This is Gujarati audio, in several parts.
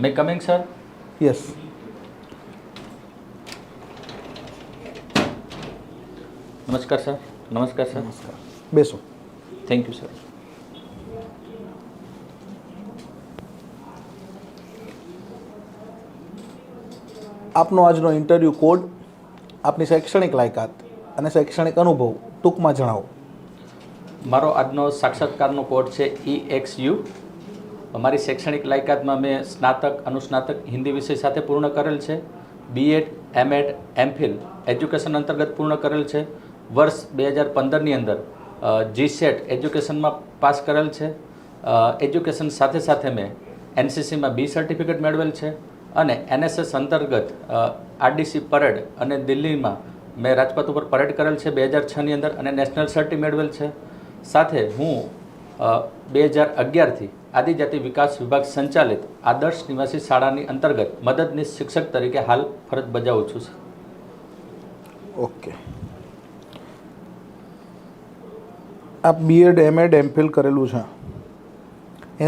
મે કમિંગ સર? યસ. નમસ્કાર સર. નમસ્કાર સર. નમસ્કાર. બેસો. Thank you sir. આપનો આજનો ઇન્ટરવ્યૂ કોડ, આપની શૈક્ષણિક લાયકાત અને શૈક્ષણિક અનુભવ ટૂંકમાં જણાવો. મારો આજનો સાક્ષાત્કારનો કોડ છે EXU. મારી શૈક્ષણિક લાયકાતમાં મેં સ્નાતક અનુસ્નાતક હિન્દી વિષય સાથે પૂર્ણ કરેલ છે. BEd, MEd, MPhil એજ્યુકેશન અંતર્ગત પૂર્ણ કરેલ છે. વર્ષ 2015ની અંદર GSET એજ્યુકેશનમાં પાસ કરેલ છે. એજ્યુકેશન સાથે સાથે મેં NCCમાં B સર્ટિફિકેટ મેળવેલ છે અને NSS અંતર્ગત RDC પરેડ અને દિલ્હીમાં મેં રાજપથ ઉપર પરેડ કરેલ છે 2006ની અંદર અને નેશનલ સર્ટિ મેળવેલ છે. સાથે હું 2011થી આદિજાતિ વિકાસ વિભાગ સંચાલિત આદર્શ નિવાસી શાળાની અંતર્ગત મદદનીશ શિક્ષક તરીકે હાલ ફરજ બજાવું છું. ઓકે. આપ BEd, MEd, MPhil કરેલું છે.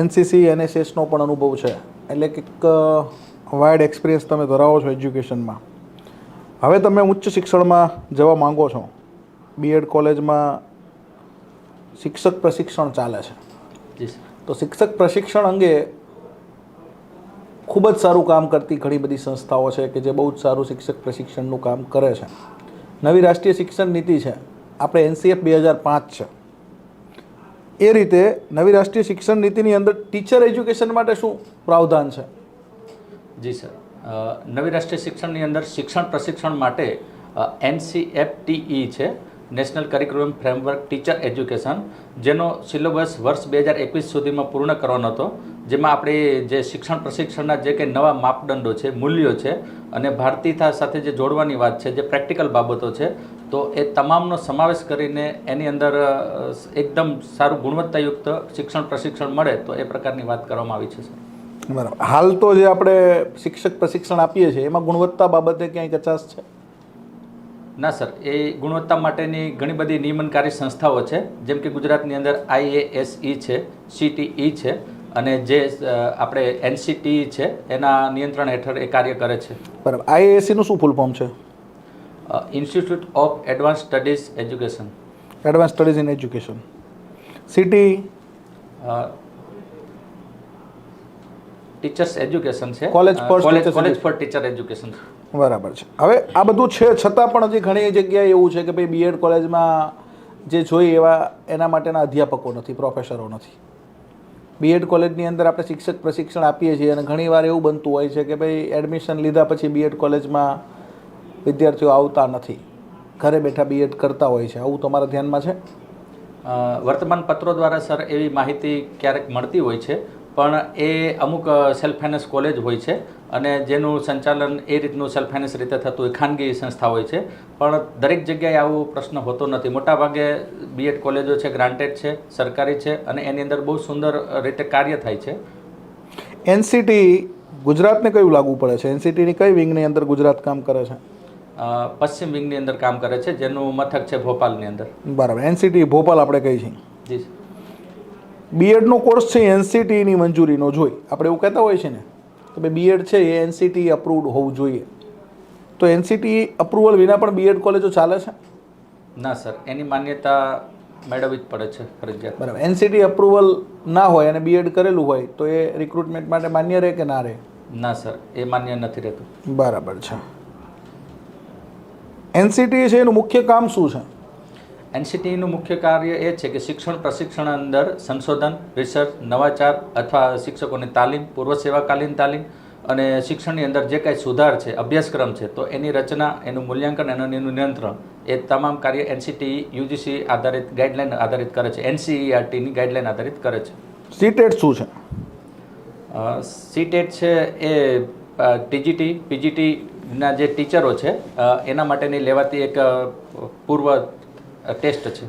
NCC, NSSનો પણ અનુભવ છે, એટલે કે વાઇડ એક્સપિરિયન્સ તમે ધરાવો છો એજ્યુકેશનમાં. હવે તમે ઉચ્ચ શિક્ષણમાં જવા માંગો છો. BEd કોલેજમાં શિક્ષક પ્રશિક્ષણ ચાલે છે. જી સર. તો શિક્ષક પ્રશિક્ષણ અંગે ખૂબ જ સારું કામ કરતી ઘણી બધી સંસ્થાઓ છે કે જે બહુ જ સારું શિક્ષક પ્રશિક્ષણનું કામ કરે છે. નવી રાષ્ટ્રીય શિક્ષણ નીતિ છે, આપણે NCF 2005 છે. એ રીતે નવી રાષ્ટ્રીય શિક્ષણ નીતિની અંદર ટીચર એજ્યુકેશન માટે શું પ્રાવધાન છે? જી સર. નવી રાષ્ટ્રીય શિક્ષણની અંદર શિક્ષણ પ્રશિક્ષણ માટે NCFTE છે, national curriculum framework teacher education, જેનો સિલેબસ વર્ષ 2021 સુધીમાં પૂર્ણ કરવાનો હતો. જેમાં આપણે જે શિક્ષણ પ્રશિક્ષણના જે કંઈ નવા માપદંડો છે, મૂલ્યો છે અને ભારતીયતા સાથે જે જોડવાની વાત છે, જે પ્રેક્ટિકલ બાબતો છે, તો એ તમામનો સમાવેશ કરીને એની અંદર એકદમ સારું ગુણવત્તાયુક્ત શિક્ષણ પ્રશિક્ષણ મળે તો એ પ્રકારની વાત કરવામાં આવી છે સર. બરાબર. હાલ તો જે આપણે શિક્ષક પ્રશિક્ષણ આપીએ છીએ એમાં ગુણવત્તા બાબતે ક્યાંય કચાશ છે? ના સર, એ ગુણવત્તા માટેની ઘણી બધી નિયમનકારી સંસ્થાઓ છે, જેમ કે ગુજરાતની અંદર IASE છે, CTE છે અને જે આપણે NCTE છે એના નિયંત્રણ હેઠળ એ કાર્ય કરે છે. બરાબર. IASEનું શું ફૂલ ફોર્મ છે? Institute of advance studies education. Advance studies in education. CTE teachers education છે. College for teacher education. બરાબર છે. હવે આ બધું છે છતાં પણ હજી ઘણી જગ્યાએ એવું છે કે ભાઈ BEd કોલેજમાં જે જોઈએ એવા એના માટેના અધ્યાપકો નથી, પ્રોફેસરો નથી. BEd કોલેજની અંદર આપણે શિક્ષક પ્રશિક્ષણ આપીએ છીએ અને ઘણીવાર એવું બનતું હોય છે કે ભાઈ એડમિશન લીધા પછી BEd કોલેજમાં વિદ્યાર્થીઓ આવતા નથી, ઘરે બેઠા BEd કરતા હોય છે. આવું તમારા ધ્યાનમાં છે? વર્તમાન પત્રો દ્વારા સર એવી માહિતી ક્યારેક મળતી હોય છે, પણ એ અમુક સેલ્ફ ફાઇનાન્સ કોલેજ હોય છે અને જેનું સંચાલન એ રીતનું સેલ્ફ ફાઇનાન્સ રીતે થતું હોય, ખાનગી સંસ્થા હોય છે. પણ દરેક જગ્યાએ આવો પ્રશ્ન હોતો નથી. મોટાભાગે BEd કોલેજો છે ગ્રાન્ટેડ છે, સરકારી છે અને એની અંદર બહુ સુંદર રીતે કાર્ય થાય છે. NCT ગુજરાતને કયું લાગુ પડે છે? NCTની કઈ વિંગની અંદર ગુજરાત કામ કરે છે? પશ્ચિમ વિંગની અંદર કામ કરે છે, જેનું મથક છે ભોપાલની અંદર. બરાબર. NCT ભોપાલ આપણે કહીએ છીએ. જી. BEdનો કોર્સ છે NCTની મંજૂરીનો જોઈ આપણે એવું કહેતા હોય છે ને તો ભાઈ BEd છે એ NCT અપ્રુવડ હોવું જોઈએ. તો NCT અપ્રુવલ વિના પણ BEd કોલેજો ચાલે છે? ના સર, એની માન્યતા મેળવવી જ પડે છે ફરજિયાત. બરાબર. NCT અપ્રુવલ ના હોય અને BEd કરેલું હોય તો એ રિક્રુટમેન્ટ માટે માન્ય રહે કે ના રહે? ના સર, એ માન્ય નથી રહેતું. બરાબર છે. NCT છે એનું મુખ્ય કામ શું છે? NCTનું મુખ્ય કાર્ય એ છે કે શિક્ષણ પ્રશિક્ષણ અંદર સંશોધન, રિસર્ચ, નવાચાર અથવા શિક્ષકોની તાલીમ, પૂર્વ સેવાકાલીન તાલીમ અને શિક્ષણની અંદર જે કાંઈ સુધાર છે, અભ્યાસક્રમ છે, તો એની રચના, એનું મૂલ્યાંકન અને એનું નિયંત્રણ, એ તમામ કાર્ય NCTE UGC આધારિત ગાઈડલાઈન આધારિત કરે છે, NCERTની ગાઈડલાઈન આધારિત કરે છે. CTET શું છે? CTET છે એ TGT, PGTના જે ટીચરો છે એના માટેની લેવાતી એક પૂર્વ ટેસ્ટ છે.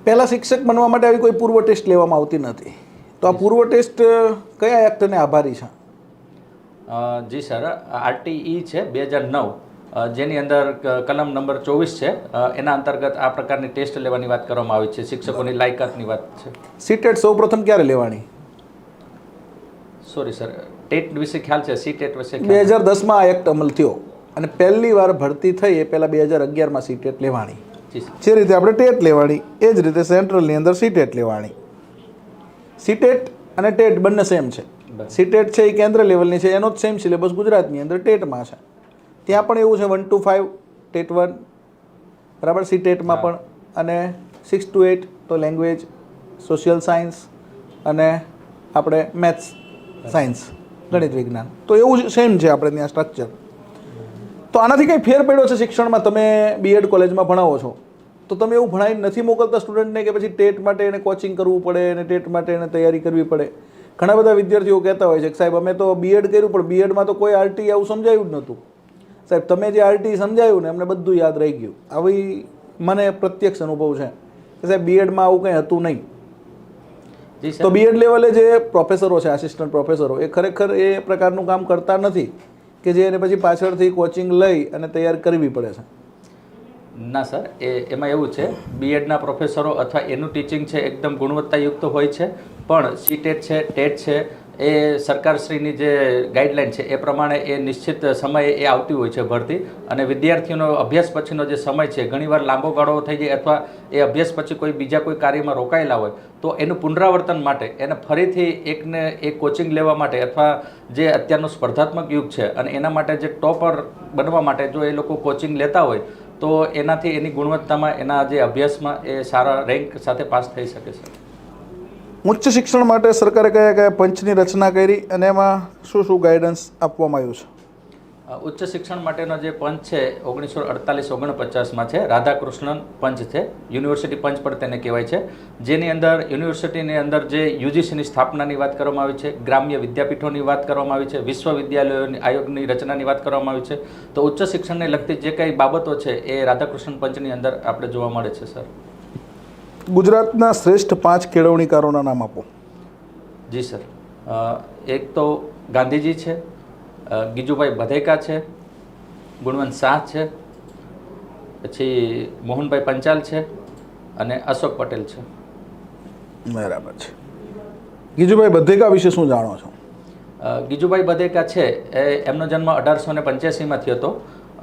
પહેલાં શિક્ષક બનવા માટે આવી કોઈ પૂર્વ ટેસ્ટ લેવામાં આવતી નથી, તો આ પૂર્વ ટેસ્ટ કયા એક્ટને આભારી છે? જી સર, RTE છે 2009, જેની અંદર કલમ નંબર 24 છે, એના અંતર્ગત આ પ્રકારની ટેસ્ટ લેવાની વાત કરવામાં આવી છે. શિક્ષકોની લાયકાતની વાત છે. CTET સૌ પ્રથમ ક્યારે લેવાની? સોરી સર, ટેટ વિશે ખ્યાલ છે, સી ટેટ વિશે 2010માં આ એક્ટ અમલ થયો અને પહેલી વાર ભરતી થઈ એ પહેલાં 2011માં સી ટેટ લેવાની. જી સર. જે રીતે આપણે ટેટ લેવાની એ જ રીતે સેન્ટ્રલની અંદર સી ટેટ લેવાની. સી ટેટ અને ટેટ બંને સેમ છે. સી ટેટ છે એ કેન્દ્ર લેવલની છે, એનો જ સેમ સિલેબસ ગુજરાતની અંદર ટેટમાં છે. ત્યાં પણ એવું છે 1 to 5 ટેટ 1 બરાબર, સી ટેટમાં પણ, અને 6 to 8 તો લેંગ્વેજ, સોશિયલ સાયન્સ અને આપણે મેથ્સ સાયન્સ ગણિત વિજ્ઞાન, તો એવું સેમ છે આપણે ત્યાં સ્ટ્રક્ચર. તો આનાથી કંઈ ફેર પડ્યો છે શિક્ષણમાં? તમે બીએડ કોલેજમાં ભણાવો છો તો તમે એવું ભણાવીને નથી મોકલતા સ્ટુડન્ટને કે પછી ટેટ માટે એને કોચિંગ કરવું પડે અને ટેટ માટે એને તૈયારી કરવી પડે? ઘણા બધા વિદ્યાર્થીઓ કહેતા હોય છે કે સાહેબ અમે તો બીએડ કર્યું પણ બીએડમાં તો કોઈ આરટી આવું સમજાયું જ નહોતું. સાહેબ તમે જે આરટી સમજાયું ને અમને બધું યાદ રહી ગયું. આવી મને પ્રત્યક્ષ અનુભવ છે કે સાહેબ બીએડમાં આવું કંઈ હતું નહીં. તો બીએડ લેવલે જે પ્રોફેસરો છે, આસિસ્ટન્ટ પ્રોફેસરો, એ ખરેખર એ પ્રકારનું કામ કરતા નથી કે જે એને પછી પાછળથી કોચિંગ લઈ અને તૈયાર કરવી પડે છે. ના સર, એમાં એવું છે, બીએડના પ્રોફેસરો અથવા એનું ટીચિંગ છે એકદમ ગુણવત્તાયુક્ત હોય છે, પણ સી ટેટ છે, ટેટ છે, એ સરકારશ્રીની જે ગાઈડલાઇન છે એ પ્રમાણે એ નિશ્ચિત સમયે એ આવતી હોય છે ભરતી, અને વિદ્યાર્થીઓનો અભ્યાસ પછીનો જે સમય છે ઘણીવાર લાંબો ગાળો થઈ જાય અથવા એ અભ્યાસ પછી કોઈ બીજા કોઈ કાર્યમાં રોકાયેલા હોય તો એનું પુનરાવર્તન માટે એને ફરીથી એકને એક કોચિંગ લેવા માટે અથવા જે અત્યારનો સ્પર્ધાત્મક યુગ છે અને એના માટે જે ટોપર બનવા માટે જો એ લોકો કોચિંગ લેતા હોય તો એનાથી એની ગુણવત્તામાં, એના જે અભ્યાસમાં એ સારા રેન્ક સાથે પાસ થઈ શકે છે. ઉચ્ચ શિક્ષણ માટે સરકારે કયા કયા પંચની રચના કરી અને એમાં શું શું ગાઈડન્સ આપવામાં આવ્યું છે? ઉચ્ચ શિક્ષણ માટેનો જે પંચ છે 1948-49માં છે, રાધાકૃષ્ણન પંચ છે, યુનિવર્સિટી પંચ પણ તેને કહેવાય છે, જેની અંદર યુનિવર્સિટીની અંદર જે યુજીસીની સ્થાપનાની વાત કરવામાં આવી છે, ગ્રામ્ય વિદ્યાપીઠોની વાત કરવામાં આવી છે, વિશ્વવિદ્યાલયોની આયોગની રચનાની વાત કરવામાં આવી છે. તો ઉચ્ચ શિક્ષણને લગતી જે કંઈ બાબતો છે એ રાધાકૃષ્ણન પંચની અંદર આપણે જોવા મળે છે. સર, ગુજરાતના શ્રેષ્ઠ 5 કેળવણીકારોના નામ આપો. જી સર, એક તો ગાંધીજી છે, ગીજુભાઈ બધેકા છે, ગુણવંત શાહ છે, પછી મોહનભાઈ પંચાલ છે અને અશોક પટેલ છે. બરાબર છે. ગીજુભાઈ બધેકા વિશે શું જાણો છો? ગીજુભાઈ બધેકા છે એમનો જન્મ 1885માં થયો હતો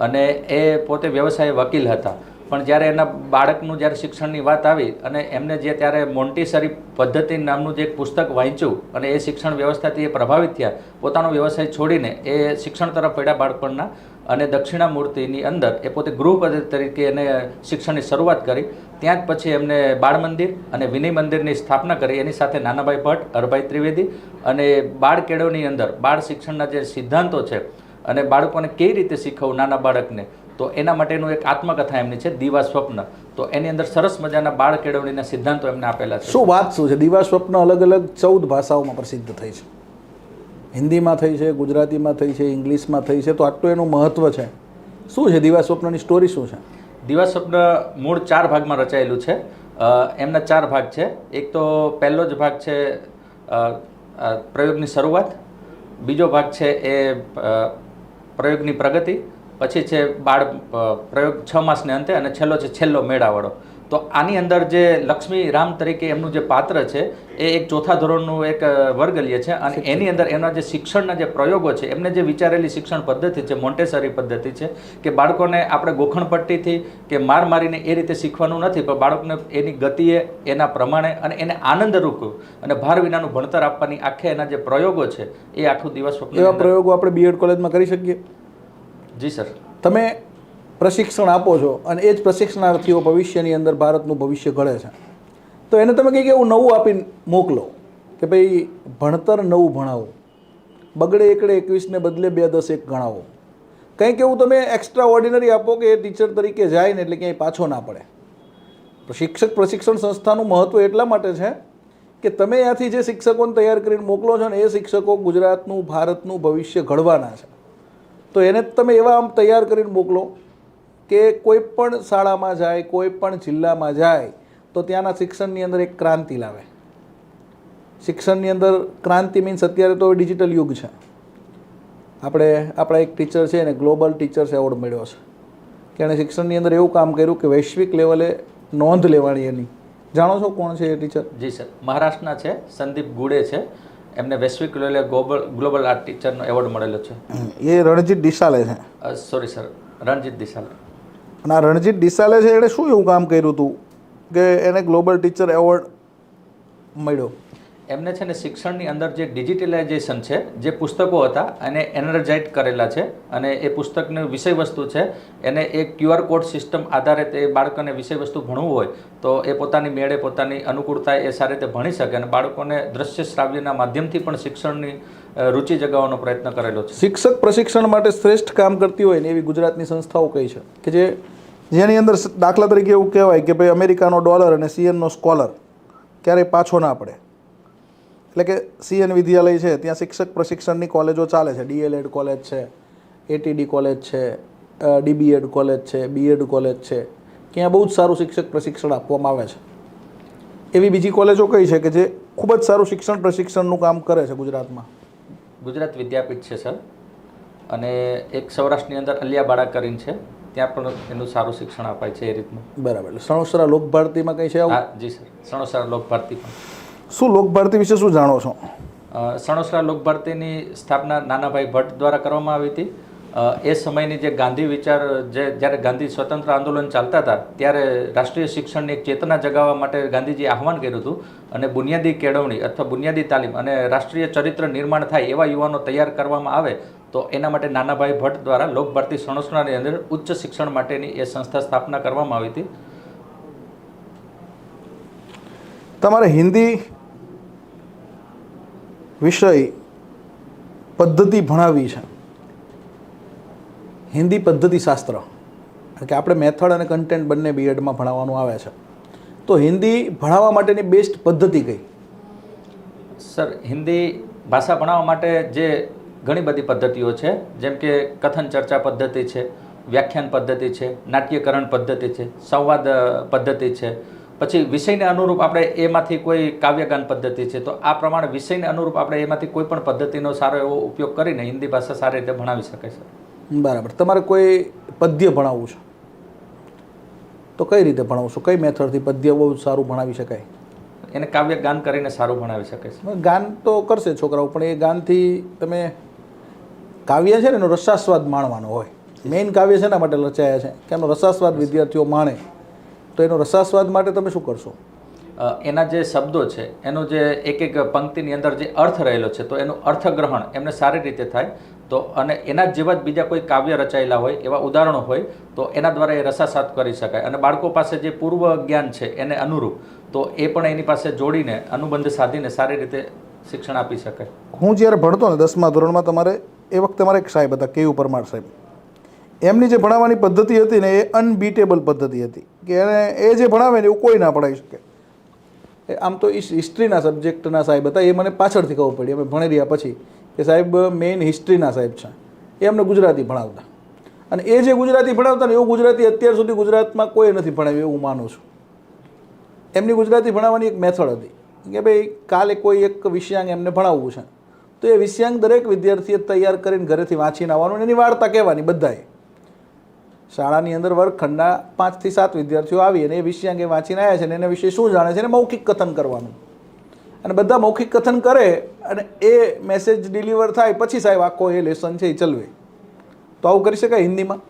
અને એ પોતે વ્યવસાય વકીલ હતા. પણ જ્યારે એના બાળકનું જ્યારે શિક્ષણની વાત આવી અને એમને જે ત્યારે મોન્ટીસરી પદ્ધતિ નામનું જે એક પુસ્તક વાંચ્યું અને એ શિક્ષણ વ્યવસ્થાથી એ પ્રભાવિત થયા, પોતાનો વ્યવસાય છોડીને એ શિક્ષણ તરફ પડ્યા બાળપણના, અને દક્ષિણામૂર્તિની અંદર એ પોતે ગૃહ પદ્ધતિ તરીકે એને શિક્ષણની શરૂઆત કરી. ત્યાં જ પછી એમને બાળ મંદિર અને વિનય મંદિરની સ્થાપના કરી. એની સાથે નાનાભાઈ ભટ્ટ, હરભાઈ ત્રિવેદી અને બાળ કેળવણી અંદર બાળ શિક્ષણના જે સિદ્ધાંતો છે અને બાળકોને કેવી રીતે શીખવવું નાના બાળકને, તો એના માટેનું એક આત્મકથા એમની છે દીવા સ્વપ્ન. તો એની અંદર સરસ મજાના બાળ કેળવણીના સિદ્ધાંતો એમને આપેલા છે. શું વાત શું છે? દીવા સ્વપ્ન અલગ અલગ 14 ભાષાઓમાં પ્રસિદ્ધ થઈ છે. હિન્દીમાં થઈ છે, ગુજરાતીમાં થઈ છે, ઇંગ્લિશમાં થઈ છે. તો આટલું એનું મહત્ત્વ છે. શું છે દીવા સ્વપ્નની સ્ટોરી શું છે? દીવા સ્વપ્ન મૂળ 4 ભાગમાં રચાયેલું છે. એમના 4 ભાગ છે. એક તો પહેલો જ ભાગ છે પ્રયોગની શરૂઆત, બીજો ભાગ છે એ પ્રયોગની પ્રગતિ, પછી છે બાળ પ્રયોગ 6 માસને અંતે, અને છેલ્લો છે છેલ્લો મેળાવાળો. તો આની અંદર જે લક્ષ્મી રામ તરીકે એમનું જે પાત્ર છે એ એક 4થા ધોરણનું એક વર્ગ લે છે અને એની અંદર એના જે શિક્ષણના જે પ્રયોગો છે, એમને જે વિચારેલી શિક્ષણ પદ્ધતિ છે મોન્ટેસરી પદ્ધતિ છે કે બાળકોને આપણે ગોખણપટ્ટીથી કે માર મારીને એ રીતે શીખવાનું નથી, પણ બાળકને એની ગતિએ, એના પ્રમાણે અને એને આનંદરૂપ અને ભાર વિનાનું ભણતર આપવાની આખે એના જે પ્રયોગો છે એ આખું દિવસ સ્વપ્ન. એવા પ્રયોગો આપણે બીએડ કોલેજમાં કરી શકીએ? જી સર. તમે પ્રશિક્ષણ આપો છો અને એ જ પ્રશિક્ષણાર્થીઓ ભવિષ્યની અંદર ભારતનું ભવિષ્ય ઘડે છે, તો એને તમે કંઈક એવું નવું આપીને મોકલો કે ભાઈ ભણતર નવું ભણાવો, બગડે એકડે 21 ને બદલે 2 10 1 ગણાવો. કંઈક એવું તમે એક્સ્ટ્રા ઓર્ડિનરી આપો કે એ ટીચર તરીકે જાય ને એટલે ક્યાંય પાછો ના પડે. પ્રશિક્ષણ સંસ્થાનું મહત્ત્વ એટલા માટે છે કે તમે ત્યાંથી જે શિક્ષકોને તૈયાર કરીને મોકલો છો ને એ શિક્ષકો ગુજરાતનું, ભારતનું ભવિષ્ય ઘડવાના છે. તો એને તમે એવા આમ તૈયાર કરીને મોકલો કે કોઈ પણ શાળામાં જાય, કોઈ પણ જિલ્લામાં જાય તો ત્યાંના શિક્ષણની અંદર એક ક્રાંતિ લાવે. શિક્ષણની અંદર ક્રાંતિ મીન્સ અત્યારે તો ડિજિટલ યુગ છે. આપણા એક ટીચર છે એને ગ્લોબલ ટીચર્સ એવોર્ડ મળ્યો છે કે એણે શિક્ષણની અંદર એવું કામ કર્યું કે વૈશ્વિક લેવલે નોંધ લેવાની એની. જાણો છો કોણ છે એ ટીચર? જી સર, મહારાષ્ટ્રના છે, સંદીપ ગુડે છે. એમને વૈશ્વિક લેવલે ગ્લોબલ આર્ટ ટીચરનો એવોર્ડ મળેલો છે. એ રણજીત ડિસાલે છે. Sorry sir, Ranjit Disale. અને આ રણજીત ડિસાલે છે એણે શું એવું કામ કર્યું હતું કે એને ગ્લોબલ ટીચર એવોર્ડ મળ્યો? એમને છે ને શિક્ષણની અંદર જે ડિજિટલાઇઝેશન છે, જે પુસ્તકો હતા અને એનર્જાઇટ કરેલા છે, અને એ પુસ્તકની વિષય વસ્તુ છે એને એક QR કોડ સિસ્ટમ આધારિત એ બાળકોને વિષય વસ્તુ ભણવું હોય તો એ પોતાની મેળે પોતાની અનુકૂળતા એ સારી રીતે ભણી શકે, અને બાળકોને દ્રશ્ય શ્રાવ્યના માધ્યમથી પણ શિક્ષણની રુચિ જગાવવાનો પ્રયત્ન કરેલો છે. શિક્ષક પ્રશિક્ષણ માટે શ્રેષ્ઠ કામ કરતી હોય ને એવી ગુજરાતની સંસ્થાઓ કઈ છે કે જેની અંદર દાખલા તરીકે એવું કહેવાય કે ભાઈ અમેરિકાનો ડોલર અને CNનો સ્કોલર ક્યારેય પાછો ના પડે? એટલે કે CN વિદ્યાલય છે ત્યાં શિક્ષક પ્રશિક્ષણની કોલેજો ચાલે છે. DLED કોલેજ છે, ATD કોલેજ છે, DBEd કોલેજ છે, BEd કોલેજ છે, ત્યાં બહુ જ સારું શિક્ષક પ્રશિક્ષણ આપવામાં આવે છે. એવી બીજી કોલેજો કઈ છે કે જે ખૂબ જ સારું શિક્ષણ પ્રશિક્ષણનું કામ કરે છે ગુજરાતમાં? ગુજરાત વિદ્યાપીઠ છે સર, અને એક સૌરાષ્ટ્રની અંદર અલિયાબાડા કરીને છે, ત્યાં પણ એનું સારું શિક્ષણ અપાય છે એ રીતનું. બરાબર. સણોસરા લોકભારતીમાં કઈ છે આવું? હા જી સર, સણોસરા લોકભારતી પણ. શું લોકભારતી વિશે શું જાણો છો? સણોસરા લોકભારતીની સ્થાપના નાનાભાઈ ભટ્ટ દ્વારા કરવામાં આવી હતી. એ સમયની જે ગાંધી વિચાર, જ્યારે ગાંધી સ્વતંત્ર આંદોલન ચાલતા હતા ત્યારે રાષ્ટ્રીય શિક્ષણની એક ચેતના જગાવવા માટે ગાંધીજીએ આહવાન કર્યું હતું, અને બુનિયાદી કેળવણી અથવા બુનિયાદી તાલીમ અને રાષ્ટ્રીય ચરિત્ર નિર્માણ થાય એવા યુવાનો તૈયાર કરવામાં આવે તો એના માટે નાનાભાઈ ભટ્ટ દ્વારા લોકભારતી સણોસરાની અંદર ઉચ્ચ શિક્ષણ માટેની એ સંસ્થા સ્થાપના કરવામાં આવી હતી. તમારે હિન્દી વિષય પદ્ધતિ ભણાવી છે, હિન્દી પદ્ધતિ શાસ્ત્ર, કે આપણે મેથડ અને કન્ટેન્ટ બંને BEdમાં ભણાવવાનું આવે છે, તો હિન્દી ભણાવવા માટેની બેસ્ટ પદ્ધતિ કઈ? સર, હિન્દી ભાષા ભણાવવા માટે જે ઘણી બધી પદ્ધતિઓ છે, જેમ કે કથન ચર્ચા પદ્ધતિ છે, વ્યાખ્યાન પદ્ધતિ છે, નાટ્યકરણ પદ્ધતિ છે, સંવાદ પદ્ધતિ છે, પછી વિષયને અનુરૂપ આપણે એમાંથી કોઈ કાવ્યગાન પદ્ધતિ છે, તો આ પ્રમાણે વિષયને અનુરૂપ આપણે એમાંથી કોઈ પણ પદ્ધતિનો સારો એવો ઉપયોગ કરીને હિન્દી ભાષા સારી રીતે ભણાવી શકાય છે. બરાબર. તમારે કોઈ પદ્ય ભણાવવું છે તો કઈ રીતે ભણાવશો? કઈ મેથડથી પદ્ય બહુ સારું ભણાવી શકાય? એને કાવ્ય ગાન કરીને સારું ભણાવી શકે છે. ગાન તો કરશે છોકરાઓ, પણ એ ગાનથી તમે કાવ્ય છે ને એનો રસાસ્વાદ માણવાનો હોય. મેઇન કાવ્ય શેના માટે રચાયા છે કે એનો રસાસ્વાદ વિદ્યાર્થીઓ માણે, તો એનો રસાસ્વાદ માટે તમે શું કરશો? એના જે શબ્દો છે, એનો જે એક એક પંક્તિની અંદર જે અર્થ રહેલો છે, તો એનું અર્થગ્રહણ એમને સારી રીતે થાય, તો અને એના જેવા જ બીજા કોઈ કાવ્ય રચાયેલા હોય એવા ઉદાહરણો હોય તો એના દ્વારા એ રસાસ્વાદ કરી શકાય. અને બાળકો પાસે જે પૂર્વ જ્ઞાન છે એને અનુરૂપ તો એ પણ એની પાસે જોડીને અનુબંધ સાધીને સારી રીતે શિક્ષણ આપી શકાય. હું જ્યારે ભણતો ને 10મા ધોરણમાં, તમારે એ વખતે મારે એક સાહેબ હતા, KU પરમાર સાહેબ. એમની જે ભણાવવાની પદ્ધતિ હતી ને એ અનબીટેબલ પદ્ધતિ હતી, કે એ જે ભણાવે ને એવું કોઈ ના ભણાવી શકે. આમ તો હિસ્ટ્રીના સબ્જેક્ટના સાહેબ હતા, એ મને પાછળથી ખબર પડી અમે ભણી રહ્યા પછી કે સાહેબ મેઇન હિસ્ટ્રીના સાહેબ છે. એ અમને ગુજરાતી ભણાવતા, અને એ જે ગુજરાતી ભણાવતા ને એવું ગુજરાતી અત્યાર સુધી ગુજરાતમાં કોઈ નથી ભણાવ્યું એવું માનું છું. એમની ગુજરાતી ભણાવવાની એક મેથડ હતી કે ભાઈ કાલે કોઈ એક વિષયાંગ એમને ભણાવવું છે, તો એ વિષયાંગ દરેક વિદ્યાર્થીએ તૈયાર કરીને ઘરેથી વાંચીને આવવાનું, એની વાર્તા કહેવાની બધાએ. શાળાની અંદર વર્ગખંડના 5 થી 7 વિદ્યાર્થીઓ આવી અને એ વિષયાંગે વાંચીને આવ્યા છે ને એના વિશે શું જાણે છે એને મૌખિક કથન કરવાનું, અને બધા મૌખિક કથન કરે અને એ મેસેજ ડિલિવર થાય પછી સાહેબ આખો એ લેસન છે એ ચલવે. તો આવું કરી શકાય હિન્દીમાં?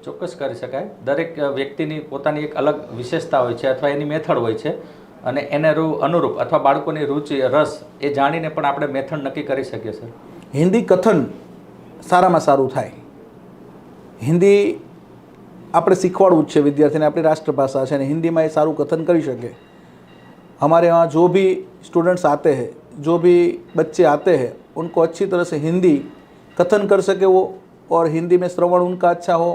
ચોક્કસ કરી શકાય. દરેક વ્યક્તિની પોતાની એક અલગ વિશેષતા હોય છે અથવા એની મેથડ હોય છે, અને એને અનુરૂપ અથવા બાળકોની રુચિ રસ એ જાણીને પણ આપણે મેથડ નક્કી કરી શકીએ સર. હિન્દી કથન સારામાં સારું થાય. હિન્દી આપણે શીખવાડવું જ છે વિદ્યાર્થીને, આપણી રાષ્ટ્રભાષા છે અને हिंदी में सारू कथन कर सके. हमारे यहाँ जो भी स्टूडेंट्स आते हैं, जो भी बच्चे आते हैं, उनको अच्छी तरह से हिंदी कथन कर सके वो, और हिंदी में श्रवण उनका अच्छा हो.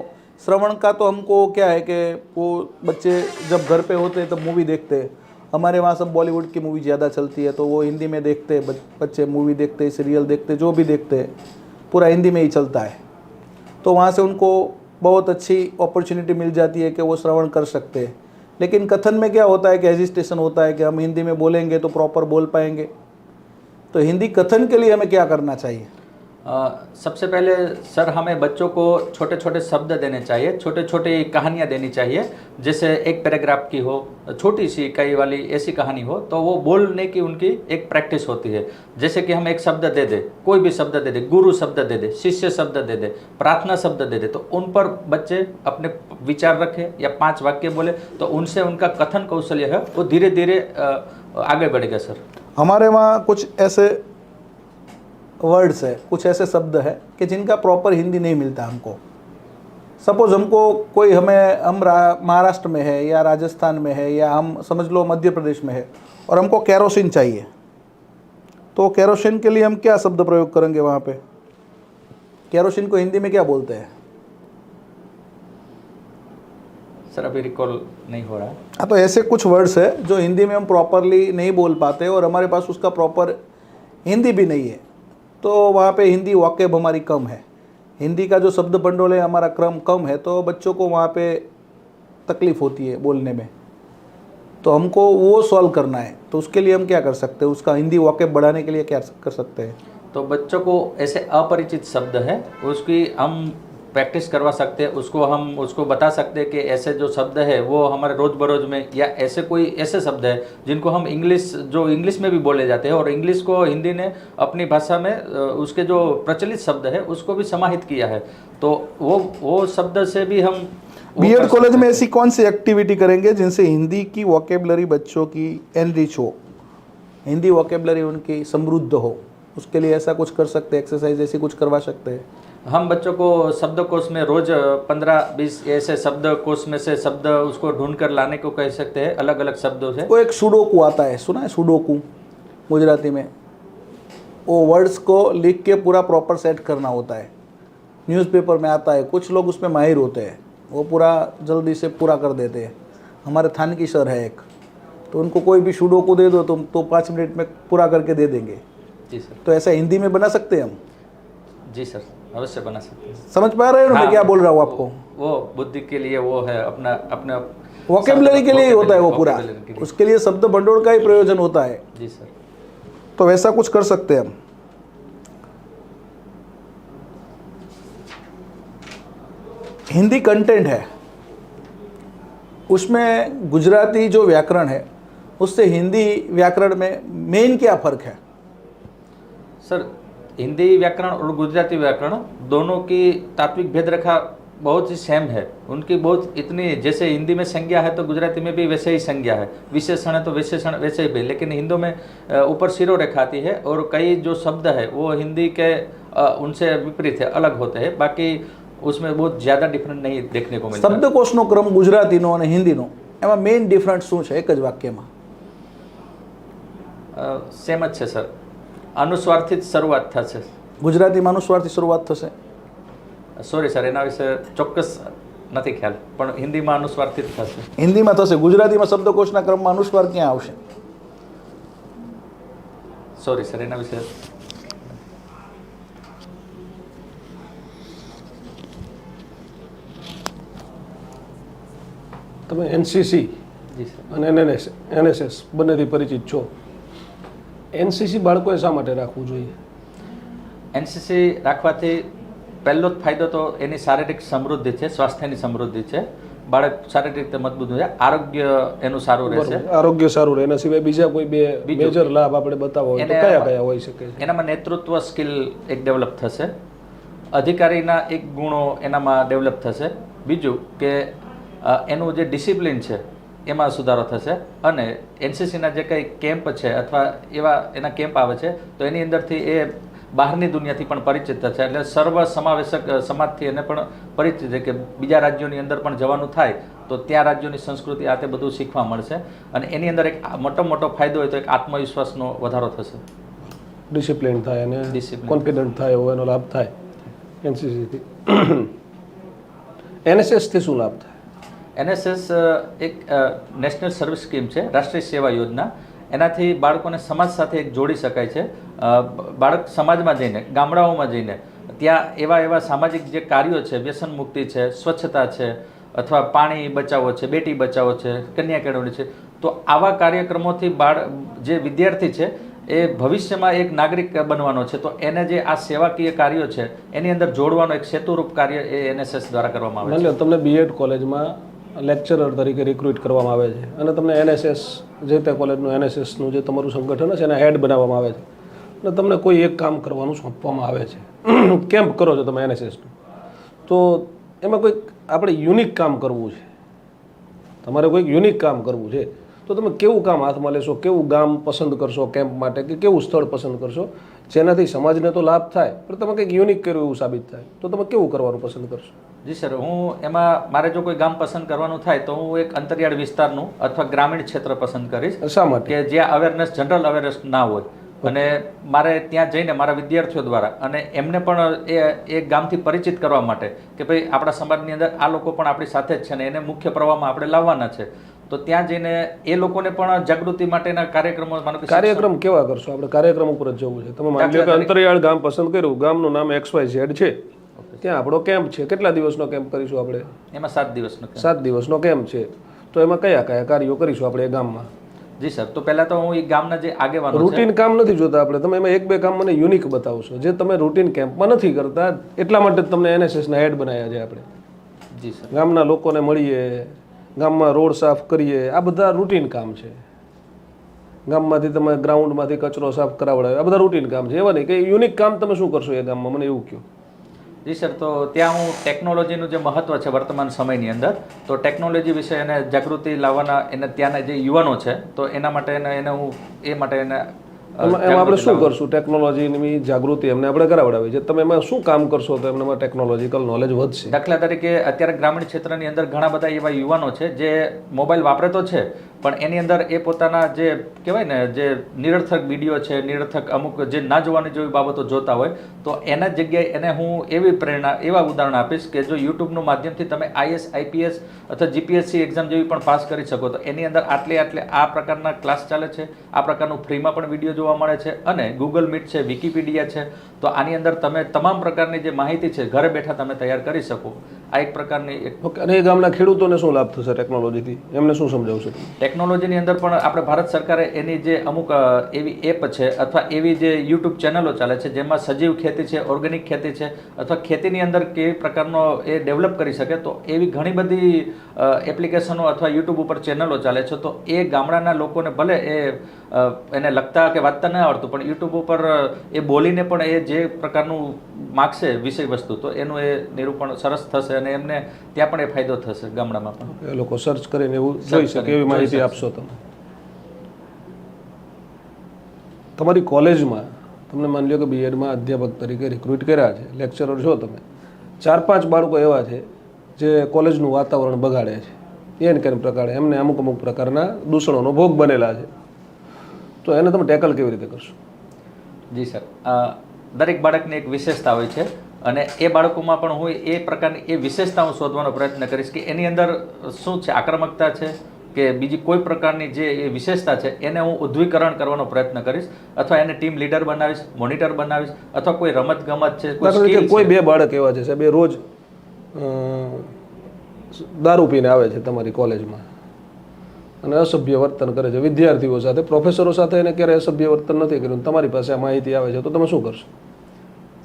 श्रवण का तो हमको क्या है कि वो बच्चे जब घर पे होते हैं तब मूवी देखते हैं. हमारे वहाँ सब बॉलीवुड की मूवी ज़्यादा चलती है, तो वो हिंदी में देखते हैं बच्चे, मूवी देखते हैं, सीरियल देखते हैं, जो भी देखते हैं पूरा हिंदी में ही चलता है. तो वहाँ से उनको बहुत अच्छी अपॉर्चुनिटी मिल जाती है कि वो श्रवण कर सकते हैं. लेकिन कथन में क्या होता है कि हेजिस्टेशन होता है कि हम हिंदी में बोलेंगे तो प्रॉपर बोल पाएंगे. तो हिंदी कथन के लिए हमें क्या करना चाहिए? सबसे पहले सर हमें बच्चों को छोटे छोटे शब्द देने चाहिए, छोटे छोटे कहानियाँ देनी चाहिए। जैसे एक पैराग्राफ की हो, छोटी सी इकाई वाली ऐसी कहानी हो, तो वो बोलने की उनकी एक प्रैक्टिस होती है। जैसे कि हम एक शब्द दे दे, कोई भी शब्द दे दे, गुरु शब्द दे दे, शिष्य शब्द दे दे, प्रार्थना शब्द दे दे, तो उन पर बच्चे अपने विचार रखें या 5 वाक्य बोले, तो उनसे उनका कथन कौशल्य है वो धीरे धीरे आगे बढ़ेगा सर। हमारे वहाँ कुछ ऐसे वर्ड्स है, कुछ ऐसे शब्द है कि जिनका प्रॉपर हिंदी नहीं मिलता हमको। सपोज हमको कोई हम महाराष्ट्र में है या राजस्थान में है या हम समझ लो मध्य प्रदेश में है और हमको केरोसिन चाहिए, तो केरोसिन के लिए हम क्या शब्द प्रयोग करेंगे वहाँ पे? केरोसिन को हिंदी में क्या बोलते हैं सर? अभी रिकॉल नहीं हो रहा है। हाँ, तो ऐसे कुछ वर्ड्स है जो हिंदी में हम प्रॉपरली नहीं बोल पाते और हमारे पास उसका प्रॉपर हिंदी भी नहीं है, तो वहाँ पे हिंदी वॉकेब हमारी कम है, हिंदी का जो शब्द भंडोल है हमारा क्रम कम है, तो बच्चों को वहाँ पे तकलीफ़ होती है बोलने में। तो हमको वो सॉल्व करना है, तो उसके लिए हम क्या कर सकते हैं? उसका हिंदी वॉकेब बढ़ाने के लिए क्या कर सकते हैं? तो बच्चों को ऐसे अपरिचित शब्द है उसकी हम प्रैक्टिस करवा सकते हैं, हम उसको बता सकते हैं कि ऐसे जो शब्द है वो हमारे रोज़ बरोज में, या ऐसे कोई ऐसे शब्द है जिनको हम इंग्लिश में भी बोले जाते हैं और इंग्लिश को हिंदी ने अपनी भाषा में उसके जो प्रचलित शब्द है उसको भी समाहित किया है, तो वो शब्द से भी हम बीएड कॉलेज में ऐसी कौन सी एक्टिविटी करेंगे जिनसे हिंदी की वोकेबलरी बच्चों की एनरिच हो, हिंदी वोकेबलरी उनकी समृद्ध हो? उसके लिए ऐसा कुछ कर सकते हैं, एक्सरसाइज ऐसी कुछ करवा सकते हैं? हम बच्चों को शब्दकोश में रोज 15-20 ऐसे शब्दकोश में से शब्द उसको ढूंढ कर लाने को कह सकते हैं, अलग अलग शब्दों से। वो एक सुडोकू आता है, सुना है सुडोकू गुजराती में? वो वर्ड्स को लिख के पूरा प्रॉपर सेट करना होता है, न्यूज़पेपर में आता है, कुछ लोग उसमें माहिर होते हैं, वो पूरा जल्दी से पूरा कर देते हैं। हमारे थानकी सर है एक, तो उनको कोई भी सुडोकू दे दो तुम तो 5 मिनट में पूरा करके दे देंगे। जी सर। तो ऐसा हिंदी में बना सकते हैं हम? जी सर, अवश्य बना सकते हैं। समझ पा रहे हो मैं क्या बोल रहा हूँ आपको? वो बुद्धि के लिए वो है, अपना वोकेबलरी के लिए होता है वो पूरा, उसके लिए शब्द भंडोल का ही प्रयोजन होता है। जी सर। तो वैसा कुछ कर सकते हैं हम। हिंदी कंटेंट है, उसमें गुजराती जो व्याकरण है उससे हिंदी व्याकरण में मेन क्या फ़र्क है? सर, हिंदी व्याकरण और गुजराती व्याकरण दोनों की तात्विक भेद रेखा बहुत ही सेम है। उनकी बहुत इतनी, जैसे हिंदी में संज्ञा है तो गुजराती में भी वैसे ही संज्ञा है, विशेषण है तो विशेषण वैसे ही भी, लेकिन हिंदी में ऊपर सिरो रेखा आती है और कई जो शब्द है वो हिंदी के उनसे विपरीत है, अलग होते हैं। बाकी उसमें बहुत ज़्यादा डिफरेंट नहीं देखने को मिलता। शब्दकोशનો ક્રમ ગુજરાતીનો અને હિન્દીનો એમાં મેઇન ડિફરન્સ શું છે એક જ વાક્યમાં? સેમ જ છે સર, અનુસ્વારથી જ શરૂઆત થશે। ગુજરાતીમાં અનુસ્વારથી શરૂઆત થશે? સોરી સર, એના વિશે ચોક્કસ નથી ખ્યાલ, પણ હિન્દીમાં અનુસ્વારથી જ થશે। હિન્દીમાં થશે, ગુજરાતીમાં શબ્દકોશના ક્રમમાં અનુસ્વાર ક્યાં આવશે? સોરી સર, એના વિશે તમે એનસીસી જી સર અને એનએસએસ બંનેથી પરિચિત છો, એનસીસી બાળકોએ શા માટે રાખવું જોઈએ? એનસીસી રાખવાથી પહેલો જ ફાયદો તો એની શારીરિક સમૃદ્ધિ છે, સ્વાસ્થ્યની સમૃદ્ધિ છે, બાળક શારીરિક રીતે મજબૂત હોય, આરોગ્ય એનું સારું રહેશે। આરોગ્ય સારું રહે, એના સિવાય બીજા કોઈ બે મેજર લાભ આપણે બતાવવા હોય તો કયા કયા હોઈ શકે છે? એનામાં નેતૃત્વ સ્કિલ એક ડેવલપ થશે, અધિકારીના એક ગુણો એનામાં ડેવલપ થશે, બીજું કે એનું જે ડિસિપ્લિન છે એમાં સુધારો થશે, અને એનસીસીના જે કંઈ કેમ્પ છે અથવા એવા એના કેમ્પ આવે છે તો એની અંદરથી એ બહારની દુનિયાથી પણ પરિચિત થશે, એટલે સર્વ સમાવેશક સમાજથી એને પણ પરિચિત છે કે બીજા રાજ્યોની અંદર પણ જવાનું થાય તો ત્યાં રાજ્યોની સંસ્કૃતિ આ તે બધું શીખવા મળશે, અને એની અંદર એક મોટો ફાયદો હોય તો એક આત્મવિશ્વાસનો વધારો થશે, ડિસિપ્લિન થાય અને કોન્ફિડન્ટ થાય એવો એનો લાભ થાય એનસીસીથી। એનએસએસથી શું લાભ થાય? એનએસએસ એક નેશનલ સર્વિસ સ્કીમ છે, રાષ્ટ્રીય સેવા યોજના। એનાથી બાળકોને સમાજ સાથે એક જોડી શકાય છે। બાળક સમાજમાં જઈને, ગામડાઓમાં જઈને ત્યાં એવા સામાજિક જે કાર્યો છે, વ્યસન મુક્તિ છે, સ્વચ્છતા છે, અથવા પાણી બચાવો છે, બેટી બચાવો છે, કન્યા કેળવણી છે, તો આવા કાર્યક્રમોથી જે વિદ્યાર્થી છે એ ભવિષ્યમાં એક નાગરિક બનવાનો છે, તો એને જે આ સેવાકીય કાર્યો છે એની અંદર જોડવાનો એક સેતુરૂપ કાર્ય એ NSS દ્વારા કરવામાં આવે માની લો તમને બીએડ કોલેજમાં લેક્ચરર તરીકે રિક્રુટ કરવામાં આવે છે અને તમને NSS જે તે કોલેજનું NSSનું જે તમારું સંગઠન છે એના હેડ બનાવવામાં આવે છે અને તમને કોઈ એક કામ કરવાનું સોંપવામાં આવે છે, કેમ્પ કરો છો તમે NSSનું, તો એમાં કોઈક આપણે યુનિક કામ કરવું છે, તમારે કોઈક યુનિક કામ કરવું છે, તો તમે કેવું કામ હાથમાં લેશો, કેવું ગામ પસંદ કરશો કેમ્પ માટે, કે કેવું સ્થળ પસંદ કરશો જેનાથી સમાજને તો લાભ થાય પણ તમે કંઈક યુનિક કર્યું એવું સાબિત થાય, તો તમે કેવું કરવાનું પસંદ કરશો? જી સર, હું એમાં મારે જો કોઈ ગામ પસંદ કરવાનું થાય તો હું એક અંતરિયાળ વિસ્તારનું અથવા ગ્રામીણ ક્ષેત્ર પસંદ કરીશ. શા માટે? કે જ્યાં અવેરનેસ, જનરલ અવેરનેસ ના હોય અને મારે ત્યાં જઈને મારા વિદ્યાર્થીઓ દ્વારા અને એમને પણ એ ગામથી પરિચિત કરવા માટે કે ભાઈ આપણા સમાજની અંદર આ લોકો પણ આપણી સાથે જ છે ને એને મુખ્ય પ્રવાહમાં આપણે લાવવાના છે, તો ત્યાં જઈને એ લોકોને પણ જાગૃતિ માટેના કાર્યક્રમો, કાર્યક્રમ કેવા કરશો? આપણે કાર્યક્રમ ઉપર જ જવું છે. તમે માની લો કે અંતરિયાળ ગામ પસંદ કર્યું, ગામનું નામ XYZ છે, ત્યાં આપણો કેમ્પ છે, કેટલા દિવસનો કેમ્પ કરીશું આપણે? એમાં 7 દિવસનો 7 દિવસનો કેમ્પ છે, તો એમાં કયા કયા કાર્યો કરીશું આપણે એ ગામમાં? જી સર, તો પહેલા તો હું એ ગામના જે આગેવાનો છે, રૂટીન કામ નથી જોતા આપણે, તમે એમાં 1-2 કામ મને યુનિક બતાવશો જે તમે રૂટીન કેમ્પમાં નથી કરતા, એટલા માટે જ તમને NSSના હેડ બનાવ્યા છે આપણે. જી સર, ગામના લોકોને મળીએ, ગામમાં રોડ સાફ કરીએ, આ બધા રૂટીન કામ છે. ગામમાંથી તમે ગ્રાઉન્ડમાંથી કચરો સાફ કરાવડાવે, આ બધા રૂટીન કામ છે. એવા નહીં કે યુનિક કામ તમે શું કરશો એ ગામમાં, મને એવું કહો. જી સર, તો ત્યાં હું ટેકનોલોજીનું જે મહત્ત્વ છે વર્તમાન સમયની અંદર, તો ટેકનોલોજી વિશે એને જાગૃતિ લાવવાના, એને ત્યાંના જે યુવાનો છે તો એના માટે એને હું એ માટે એને એમાં આપણે શું કરશું? ટેકનોલોજીની જાગૃતિ એમને આપણે કરાવડાવી છે, તમે એમાં શું કામ કરશો તો એમનામાં ટેકનોલોજીકલ નોલેજ વધશે? દાખલા તરીકે અત્યારે ગ્રામીણ ક્ષેત્રની અંદર ઘણા બધા એવા યુવાનો છે જે મોબાઈલ વાપરે તો છે પણ એની અંદર એ પોતાના જે કહેવાય ને જે નિરર્થક વિડીયો છે, નિરર્થક અમુક જે ના જોવાની જેવી બાબતો જોતા હોય, તો એના જગ્યાએ એને હું એવી પ્રેરણા, એવા ઉદાહરણ આપીશ કે જો યુટ્યુબનું માધ્યમથી તમે IS, IPS અથવા GPSC એક્ઝામ જેવી પણ પાસ કરી શકો, તો એની અંદર આટલે આ પ્રકારના ક્લાસ ચાલે છે, આ પ્રકારનું ફ્રીમાં પણ વિડીયો જોવા મળે છે અને ગૂગલ મીટ છે, વિકીપીડિયા છે, તો આની અંદર તમે તમામ પ્રકારની જે માહિતી છે ઘરે બેઠા તમે તૈયાર કરી શકો. આ એક પ્રકારની એક. ઓકે, અને એ ગામના ખેડૂતોને શું લાભ થશે ટેકનોલોજીથી, એમને શું સમજાવશો? ટેકનોલોજીની અંદર પણ આપણે ભારત સરકારે એની જે અમુક એવી એપ છે અથવા એવી જે યુટ્યુબ ચેનલો ચાલે છે જેમાં સજીવ ખેતી છે, ઓર્ગેનિક ખેતી છે અથવા ખેતીની અંદર કેવી પ્રકારનો એ ડેવલપ કરી શકે, તો એવી ઘણી બધી એપ્લિકેશનો અથવા યુટ્યુબ ઉપર ચેનલો ચાલે છે. તો એ ગામડાના લોકોને ભલે એને લખતા કે વાંચતા ન આવડતું પણ યુટ્યુબ ઉપર એ બોલીને પણ એ જે પ્રકારનું માગશે વિષય વસ્તુ, તો એનું એ નિરૂપણ સરસ થશે અને એમને ત્યાં પણ એ ફાયદો થશે ગામડામાં પણ. એ લોકો સર્ચ કરીને એવું જોઈ શકે એવી માહિતી આપશો તમે. તમારી કોલેજમાં તમને માની લો કે બીએડમાં અધ્યાપક તરીકે રિક્રુટ કર્યા છે, લેક્ચરર છો તમે, 4-5 બાળકો એવા છે જે કોલેજનું વાતાવરણ બગાડે છે, એન કેન પ્રકારે એમને અમુક પ્રકારના દૂષણોનો ભોગ બનેલા છે, તો એને તમે ટેકલ કેવી રીતે કરશો? જી સર, દરેક બાળકની એક વિશેષતા હોય છે અને એ બાળકોમાં પણ હું એ પ્રકારની એ વિશેષતાઓ શોધવાનો પ્રયત્ન કરીશ કે એની અંદર શું છે, આક્રમકતા છે કે બીજી કોઈ પ્રકારની જે એ વિશેષતા છે એને હું ઉદ્ધવીકરણ કરવાનો પ્રયત્ન કરીશ અથવા એને ટીમ લીડર બનાવીશ, મોનિટર બનાવીશ અથવા કોઈ રમત-ગમત છે, કોઈ 2 બાળક એવા છે સાહેબ, એ રોજ દારૂ પીને આવે છે તમારી કોલેજમાં અને અસભ્ય વર્તન કરે છે વિદ્યાર્થીઓ સાથે, પ્રોફેસરો સાથે એને ક્યારે અસભ્ય વર્તન નથી કર્યું, તમારી પાસે આ માહિતી આવે છે, તો તમે શું કરશો?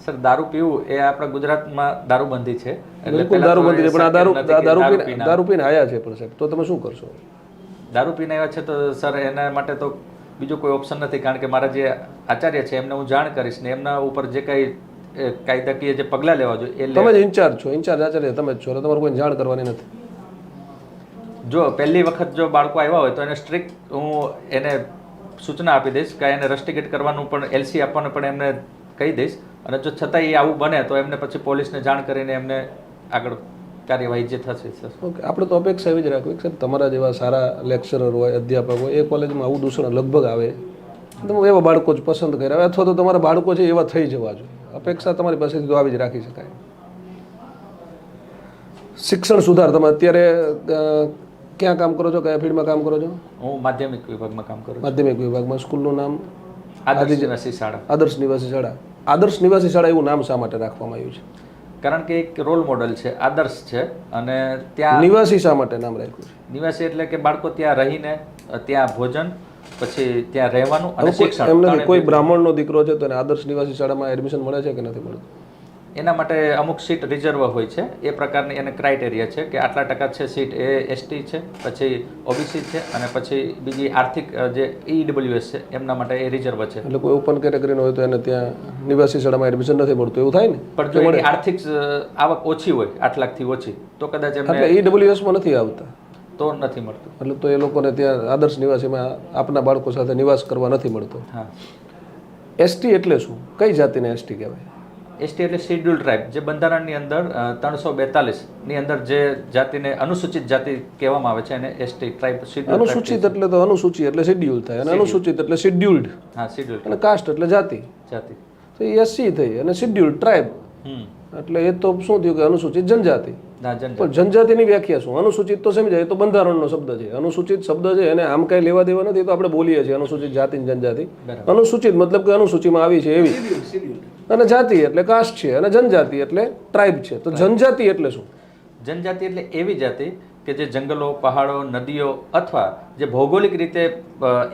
સર, દારૂ પીવું એ આપણા ગુજરાતમાં દારૂબંધી છે, બિલકુલ દારૂબંધી છે, પણ આ દારૂ પીને આયા છે પણ સાહેબ, તો તમે શું કરશો? દારૂ પીને આવ્યા છે તો સર એના માટે તો બીજો કોઈ ઓપ્શન નથી, કારણ કે મારા જે આચાર્ય છે એમને હું જાણ કરીશ ને એમના ઉપર જે કંઈ કાયદાકીય જે પગલાં લેવા જોઈએ એ. તમે જ ઇન્ચાર્જ છો, ઇન્ચાર્જ આચાર્ય તમે જ છો, તમારે કોઈ જાણ કરવાની નથી. જો પહેલી વખત જો બાળકો આવ્યા હોય તો એને સ્ટ્રિક્ટ હું એને સૂચના આપી દઈશ કે એને રસ્ટિકેટ કરવાનું પણ, LC આપવાનું પણ એમને કહી દઈશ અને જો છતાંય એ આવું બને તો એમને પછી પોલીસને જાણ કરીને એમને આગળ કાર્યવાહી જે થશે. ઓકે, આપણે તો અપેક્ષા એવી જ રાખવી કે સાહેબ તમારા જેવા સારા લેક્ચરર હોય, અધ્યાપક હોય, એ કોલેજમાં આવું દૂષણ લગભગ આવે, તમે એવા બાળકો જ પસંદ કર્યા અથવા તો તમારા બાળકો છે એવા થઈ જવા જોઈએ. અપેક્ષા તમારી પાસેથી તો આવી જ રાખી શકાય. શિક્ષણ સુધાર, તમે અત્યારે ક્યાં કામ કરો છો, કયા ફિલ્ડમાં કામ કરો છો? હું માધ્યમિક વિભાગમાં કામ કરું છું. માધ્યમિક વિભાગમાં. સ્કૂલનું નામ? આદર્શ નિવાસી શાળા. આદર્શ નિવાસી શાળા. આદર્શ નિવાસી શાળા એવું નામ શા માટે રાખવામાં આવ્યું છે? કારણ કે એક રોલ મોડલ છે, આદર્શ છે અને ત્યાં નિવાસી શા માટે નામ રાખ્યું છે? નિવાસી એટલે કે બાળકો ત્યાં રહીને ત્યાં ભોજન પછી ત્યાં રહેવાનું અને શિક્ષણ એમ નથી, ત્રણેય કોઈ બ્રાહ્મણનો દીકરો છે તો એને આદર્શ નિવાસી શાળામાં એડમિશન મળે છે કે નથી મળતું? એના માટે અમુક સીટ રિઝર્વ હોય છે. એ પ્રકારની એને ક્રાઇટેરિયા છે કે આટલા ટકા છે સીટ એ એસટી છે, પછી ઓબીસી છે, અને પછી બીજી આર્થિક જે ઈડબ્લ્યુએસ છે એમના માટે એ રિઝર્વ છે. એટલે કોઈ ઓપન કેટેગરીનો હોય તો એને ત્યાં નિવાસી શાળામાં એડમિશન નથી મળતું, એવું થાય ને? પણ જો એની આર્થિક આવક ઓછી હોય, 8 લાખથી ઓછી, તો કદાચ એમને એટલે ઈડબ્લ્યુએસમાં નથી આવતા, તો નથી મળતું. એટલે તો એ લોકોને ત્યાં આદર્શ નિવાસીમાં આપના બાળકો સાથે નિવાસ કરવા નથી મળતો. હા. એસટી એટલે શું? કઈ જાતિને એસટી કહેવાય? એસટી એટલે શિડ્યુલ ટ્રાઇબ, જે બંધારણની અંદર 342 ની અંદર જે જાતિને અનુસૂચિત જાતિ કહેવામાં આવે છે એને એસટી ટ્રાઇબ શિડ્યુલ. અનુસૂચિત એટલે તો અનુસૂચિ એટલે શેડ્યુલ થાય, અને અનુસૂચિત એટલે શેડ્યુલ્ડ, હા, શિડ્યુલ અને કાસ્ટ એટલે જાતિ. જાતિ. તો એ એસસી થઈ, અને શેડ્યુલ ટ્રાઇબ એટલે એ તો શું થયું કે અનુસૂચિત જનજાતિ. ના, જનજાતિ. પણ જનજાતિની વ્યાખ્યા શું? અનુસૂચિત તો સમજાય, એ તો બંધારણનો શબ્દ છે. અનુસૂચિત શબ્દ છે એને આમ કઈ લેવા દેવા નથી, તો આપણે બોલીએ છીએ અનુસૂચિત જાતિ ને જનજાતિ. અનુસૂચિત મતલબ કે અનુસૂચિમાં આવી છે એવી, અને જાતિ એટલે કાસ્ટ છે, અને જનજાતિ એટલે ટ્રાઇબ છે. તો જનજાતિ એટલે શું? જનજાતિ એટલે એવી જાતિ કે જે જંગલો, પહાડો, નદીઓ અથવા જે ભૌગોલિક રીતે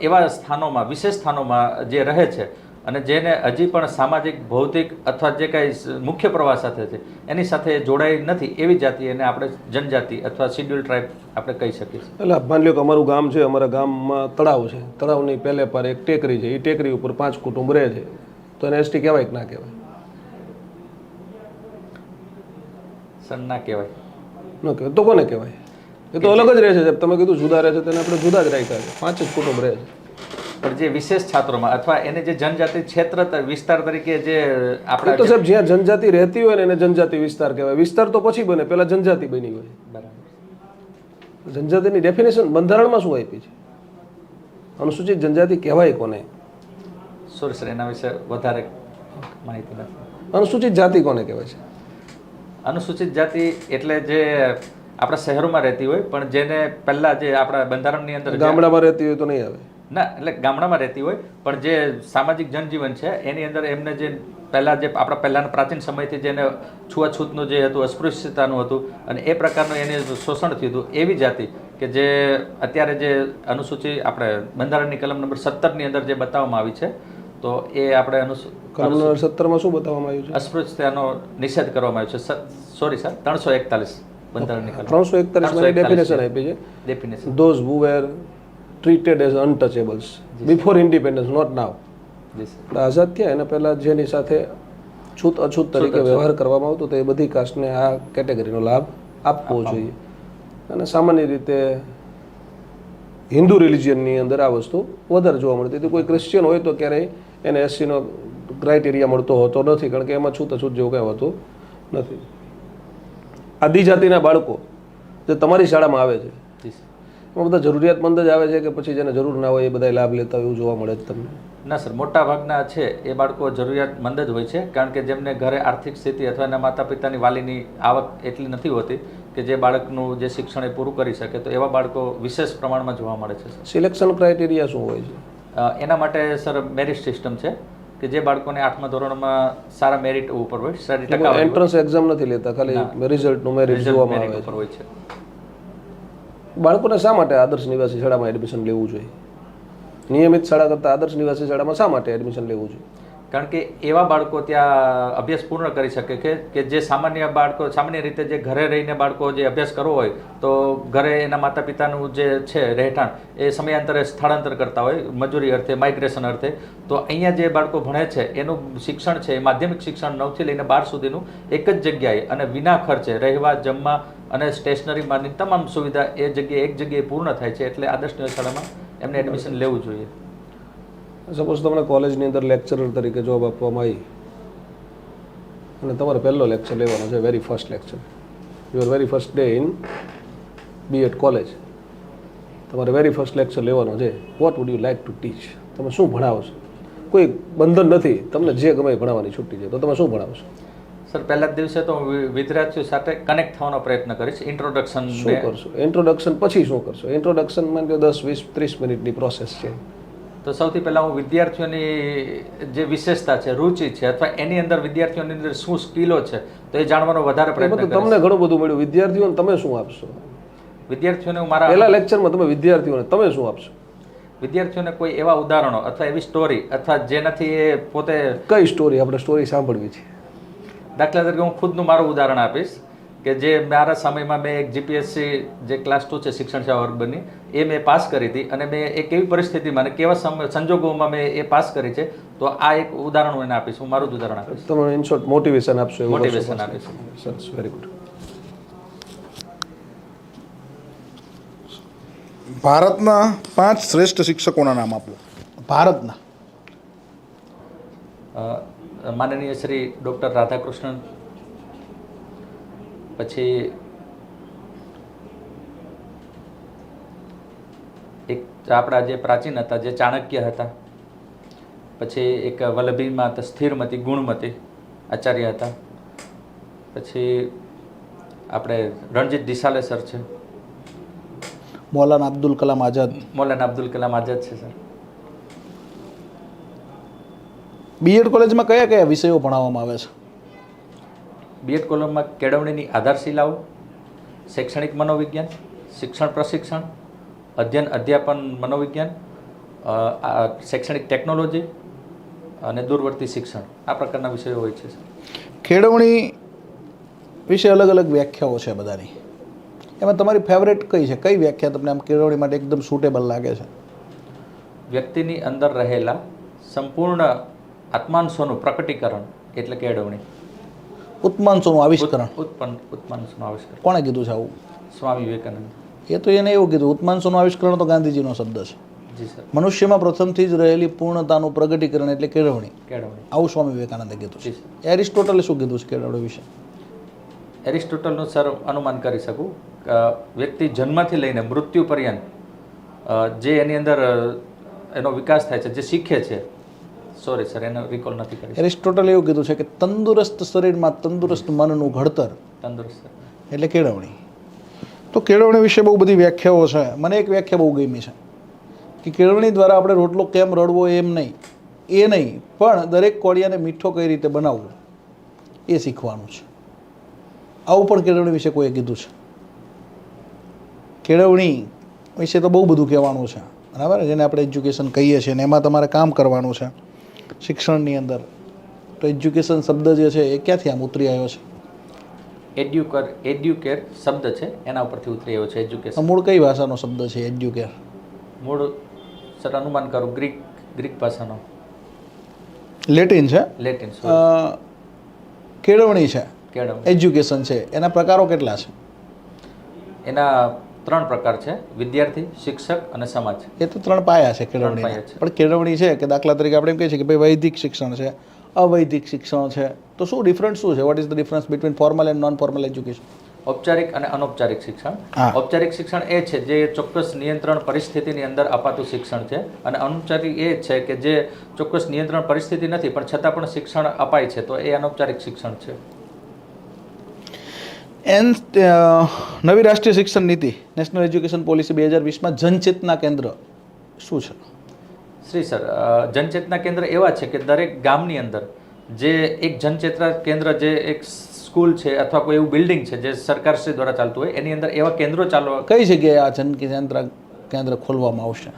એવા સ્થાનોમાં, વિશેષ સ્થાનોમાં જે રહે છે, અને જેને હજી પણ સામાજિક, ભૌતિક અથવા જે કાંઈ મુખ્ય પ્રવાહ સાથે છે એની સાથે જોડાઈ નથી, એવી જાતિ એને આપણે જનજાતિ અથવા શિડ્યુલ ટ્રાઇબ આપણે કહી શકીએ છીએ. એટલે માની લો કે અમારું ગામ છે, અમારા ગામમાં તળાવ છે, તળાવની પહેલે પર એક ટેકરી છે, એ ટેકરી ઉપર 5 કુટુંબ રહે છે, તો એને એસટી કહેવાય કે ના કહેવાય? સર, ના કહેવાય. ન કહેવાય તો કોને કહેવાય? એ તો અલગ જ રહે છે. તમે કીધું જુદા રહે છે, તેને આપણે જુદા જ રાખ્યા છે. 5 જ કુટુંબ રહે છે. પણ જે વિશેષ છાત્રોમાં અથવા એને જે જનજાતિ ક્ષેત્ર વિસ્તાર તરીકે જે આપણા તો સાહેબ જ્યાં જનજાતિ રહેતી હોય ને એને જનજાતિ વિસ્તાર કહેવાય. વિસ્તાર તો પછી બને, પહેલા જનજાતિ બની હોય. બરાબર. જનજાતિની ડેફિનેશન બંધારણમાં શું આપી છે? અનુસૂચિત જનજાતિ કહેવાય કોને? સોરી સર, એના વિશે વધારે માહિતી નથી. અનુસૂચિત જાતિ કોને કહેવાય છે? અનુસૂચિત જાતિ એટલે જે આપણા શહેરોમાં રહેતી હોય, પણ જેને પહેલા જે આપણા બંધારણની અંદર ગામડામાં રહેતી હોય તો નહીં આવે? ના, એટલે ગામડામાં રહેતી હોય પણ જે સામાજિક જનજીવન છે એની અંદર એમને જે પહેલાં જે આપણા પહેલાંના પ્રાચીન સમયથી જેને છૂઆછૂતનું જે હતું, અસ્પૃશ્યતાનું હતું, અને એ પ્રકારનું એને શોષણ થયું હતું, એવી જાતિ કે જે અત્યારે જે અનુસૂચિ આપણે બંધારણની કલમ નંબર 17ની અંદર જે બતાવવામાં આવી છે, તો એ આપણે કલમ નંબર 17માં શું બતાવવામાં આવ્યું છે? અસ્પૃશ્યતાનો નિષેધ કરવામાં આવ્યો છે. સોરી સર, 341 બંધારણની કલમ. 341 માં ડેફિનેશન આપી છે. Definition those who were treated as untouchables before independence, not now. આઝાદ થયા એના પહેલા જેની સાથે છૂત અછૂત તરીકે વ્યવહાર કરવામાં આવતો, તો એ બધી કાસ્ટને આ કેટેગરીનો લાભ આપવો જોઈએ. અને સામાન્ય રીતે હિન્દુ રિલિજિયનની અંદર આ વસ્તુ વધારે જોવા મળતી હતી. કોઈ ક્રિશ્ચિયન હોય તો ક્યારેય એને એસસીનો ક્રાઇટેરિયા મળતો હોતો નથી, કારણ કે એમાં છૂત અછૂત જેવું કંઈ હોતું નથી. આદિજાતિના બાળકો જે તમારી શાળામાં આવે છે, એમાં બધા જરૂરિયાતમંદ જ આવે છે કે પછી જેને જરૂર ના હોય એ બધા લાભ લેતા હોય એવું જોવા મળે છે તમને? ના સર, મોટા ભાગના છે એ બાળકો જરૂરિયાતમંદ જ હોય છે, કારણ કે જેમને ઘરે આર્થિક સ્થિતિ અથવા એના માતા પિતાની વાલીની આવક એટલી નથી હોતી કે જે બાળકનું જે શિક્ષણ એ પૂરું કરી શકે, તો એવા બાળકો વિશેષ પ્રમાણમાં જોવા મળે છે. સિલેક્શન ક્રાઇટેરિયા શું હોય છે? એના માટે સર મેરિટ સિસ્ટમ છે કે જે બાળકોને 8મા ધોરણમાં સારા મેરિટ ઉપર હોય, સારી ટકા એન્ટ્રન્સ એક્ઝામ નથી લેતા, ખાલી રિઝલ્ટનું મેરિટ જોવામાં આવે છે. હોય છે. બાળકોને શા માટે આદર્શ નિવાસી શાળામાં એડમિશન લેવું જોઈએ? નિયમિત શાળા કરતાં આદર્શ નિવાસી શાળામાં શા માટે એડમિશન લેવું જોઈએ? કારણ કે એવા બાળકો ત્યાં અભ્યાસ પૂર્ણ કરી શકે કે જે સામાન્ય રીતે જે ઘરે રહીને બાળકો જે અભ્યાસ કરવો હોય તો ઘરે એના માતા પિતાનું જે છે રહેઠાણ એ સમયાંતરે સ્થળાંતર કરતા હોય, મજૂરી અર્થે, માઇગ્રેશન અર્થે, તો અહીંયા જે બાળકો ભણે છે એનું શિક્ષણ છે એ માધ્યમિક શિક્ષણ 9 થી લઈને 12 સુધીનું એક જ જગ્યાએ અને વિના ખર્ચે રહેવા, જમવા અને સ્ટેશનરીમાંની તમામ સુવિધા એ જગ્યાએ એક જગ્યાએ પૂર્ણ થાય છે. એટલે આદર્શ નિવાસી શાળામાં એમને એડમિશન લેવું જોઈએ. સપોઝ તમને કોલેજની અંદર લેક્ચરર તરીકે જોબ આપવામાં આવી અને તમારે પહેલો લેક્ચર લેવાનો છે, very first lecture, your very first day in BEd college, તમારે વેરી ફર્સ્ટ લેક્ચર લેવાનો છે. What would you like to teach? તમે શું ભણાવશો? કોઈ બંધન નથી, તમને જે ગમે ભણાવવાની છૂટી છે, તો તમે શું ભણાવશો? સર, પહેલા જ દિવસે તો વિદ્યાર્થીઓ સાથે કનેક્ટ થવાનો પ્રયત્ન કરીશ. ઇન્ટ્રોડક્શન શું કરશો? ઇન્ટ્રોડક્શન પછી શું કરશો? ઇન્ટ્રોડક્શનમાં 10, 20, 30 મિનિટની પ્રોસેસ છે. તો સૌથી પહેલાં હું વિદ્યાર્થીઓની જે વિશેષતા છે, રુચિ છે, અથવા એની અંદર વિદ્યાર્થીઓની અંદર શું સ્કિલો છે, તો એ જાણવાનો વધારે પ્રયત્ન કરીશ. તમને ઘણું બધું મળ્યું, વિદ્યાર્થીઓને તમે શું આપશો? વિદ્યાર્થીઓને હું મારા પહેલા લેક્ચરમાં તમે વિદ્યાર્થીઓને તમે શું આપશો? વિદ્યાર્થીઓને કોઈ એવા ઉદાહરણો અથવા એવી સ્ટોરી અથવા જેનાથી એ પોતે, કઈ સ્ટોરી આપણે સ્ટોરી સાંભળવી છે? દાખલા તરીકે હું ખુદનું મારું ઉદાહરણ આપીશ કે જે મારા સમયમાં મેં એક જીપીએસસી જે ક્લાસ 2 છે શિક્ષણ સેવા વર્ગની, એ મેં પાસ કરી હતી અને મેં એક એવી પરિસ્થિતિમાં અને કેવા સંજોગોમાં મેં એ પાસ કરી છે. તો આ એક ઉદાહરણ હું એને આપીશ, હું મારું જ ઉદાહરણ આપીશ. તમે ઇન શોર્ટ મોટિવેશન આપશો એવું મોટિવેશન આપીશ. સરસ, વેરી ગુડ. ભારતના 5 શ્રેષ્ઠ શિક્ષકોના નામ આપો. ભારતના. માનનીય શ્રી ડૉક્ટર રાધાકૃષ્ણન, પછી એક આપણા જે પ્રાચીન હતા જે ચાણક્ય હતા, પછી એક વલ્લભીમાં હતા સ્થિરમતી ગુણમતી આચાર્ય હતા, પછી આપણે રણજીત દિસાલે સર છે, મૌલાના અબ્દુલ કલામ આઝાદ. મૌલાના અબ્દુલ કલામ આઝાદ છે સર. બીએડ કોલેજમાં કયા કયા વિષયો ભણાવવામાં આવે છે? બીએડ કોલેજમાં કેળવણીની આધારશિલાઓ, શૈક્ષણિક મનોવિજ્ઞાન, શિક્ષણ પ્રશિક્ષણ, અધ્યયન અધ્યાપન મનોવિજ્ઞાન, શૈક્ષણિક ટેકનોલોજી અને દૂરવર્તી શિક્ષણ, આ પ્રકારના વિષયો હોય છે. કેળવણી વિશે અલગ અલગ વ્યાખ્યાઓ છે બધાની, એમાં તમારી ફેવરેટ કઈ છે? કઈ વ્યાખ્યા તમને આમ કેળવણી માટે એકદમ સુટેબલ લાગે છે? વ્યક્તિની અંદર રહેલા સંપૂર્ણ આત્માંશોનું પ્રકટીકરણ એટલે કેળવણી. ઉત્માંશોનું આવિષ્કરણ. ઉત્માંશોનું આવિષ્કરણ કોણે કીધું છે આવું? સ્વામી વિવેકાનંદ. એ તો એને એવું કીધું, ઉત્માંશોનું આવિષ્કરણ તો ગાંધીજીનો શબ્દ છે. જી સર. મનુષ્યમાં પ્રથમથી જ રહેલી પૂર્ણતાનું પ્રગટીકરણ એટલે કેળવણી. કેળવણી. આવું સ્વામી વિવેકાનંદે કીધું જી છે. સર. એરિસ્ટોટલે શું કીધું છે કેળવણી વિશે? એરિસ્ટોટલનું સર અનુમાન કરી શકું કે વ્યક્તિ જન્મથી લઈને મૃત્યુ પર્યંત જે એની અંદર એનો વિકાસ થાય છે, જે શીખે છે, સોરી સર એને રિકોલ નથી કરી. એરિસ્ટોટલે એવું કીધું છે કે તંદુરસ્ત શરીરમાં તંદુરસ્ત મનનું ઘડતર તંદુરસ્ત એટલે કેળવણી. તો કેળવણી વિશે બહુ બધી વ્યાખ્યાઓ છે. મને એક વ્યાખ્યા બહુ ગમી છે કે કેળવણી દ્વારા આપણે રોટલો કેમ રડવો એમ નહીં, એ નહીં, પણ દરેક કોળિયાને મીઠો કઈ રીતે બનાવવો એ શીખવાનું છે. આવું પણ કેળવણી વિશે કોઈએ કીધું છે. કેળવણી વિશે તો બહુ બધું કહેવાનું છે, બરાબર, જેને આપણે એજ્યુકેશન કહીએ છીએ ને એમાં તમારે કામ કરવાનું છે શિક્ષણની અંદર. તો એજ્યુકેશન શબ્દ જે છે એ ક્યાંથી આમ ઉતરી આવ્યો છે? એડ્યુકેર શબ્દ છે એના ઉપરથી ઉતરી આવ્યો છે એજ્યુકેશન. મૂળ કઈ ભાષાનો શબ્દ છે એજ્યુકેર? મૂળ સર અનુમાન કરું ગ્રીક ભાષાનો. લેટિન છે. લેટિન. કેળવણી છે, કેળવણી. એજ્યુકેશન છે, એના પ્રકારો કેટલા છે? એના 3 પ્રકાર છે: વિદ્યાર્થી, શિક્ષક અને સમાજ. એ તો 3 પાયા છે ત્રણ કેળવણી. પાયા છે. પણ કેળવણી છે કે દાખલા તરીકે આપણે એમ કહીએ છીએ કે ભાઈ વૈદિક શિક્ષણ છે, અવૈદિક શિક્ષણ છે, તો શું ડિફરન્સ શું છે? What is the difference between formal and non formal education? ઔપચારિક અને અનૌપચારિક શિક્ષણ. હા. ઔપચારિક શિક્ષણ એ છે જે ચોક્કસ નિયંત્રણ પરિસ્થિતિની અંદર અપાતું શિક્ષણ છે, અને અનૌપચારિક એ છે કે જે ચોક્કસ નિયંત્રણ પરિસ્થિતિ નથી પણ છતાં પણ શિક્ષણ અપાય છે, તો એ અનૌપચારિક શિક્ષણ છે. નવી રાષ્ટ્રીય શિક્ષણ નીતિ નેશનલ એજ્યુકેશન પોલિસી 2020માં જનચેતના કેન્દ્ર શું છે? શ્રી સર, જનચેતના કેન્દ્ર એવા છે કે દરેક ગામની અંદર જે એક જનચેતના કેન્દ્ર, જે એક સ્કૂલ છે અથવા કોઈ એવું બિલ્ડિંગ છે જે સરકારશ્રી દ્વારા ચાલતું હોય, એની અંદર એવા કેન્દ્રો ચાલવા. કઈ જગ્યાએ આ જનચેતના કેન્દ્ર ખોલવામાં આવશે?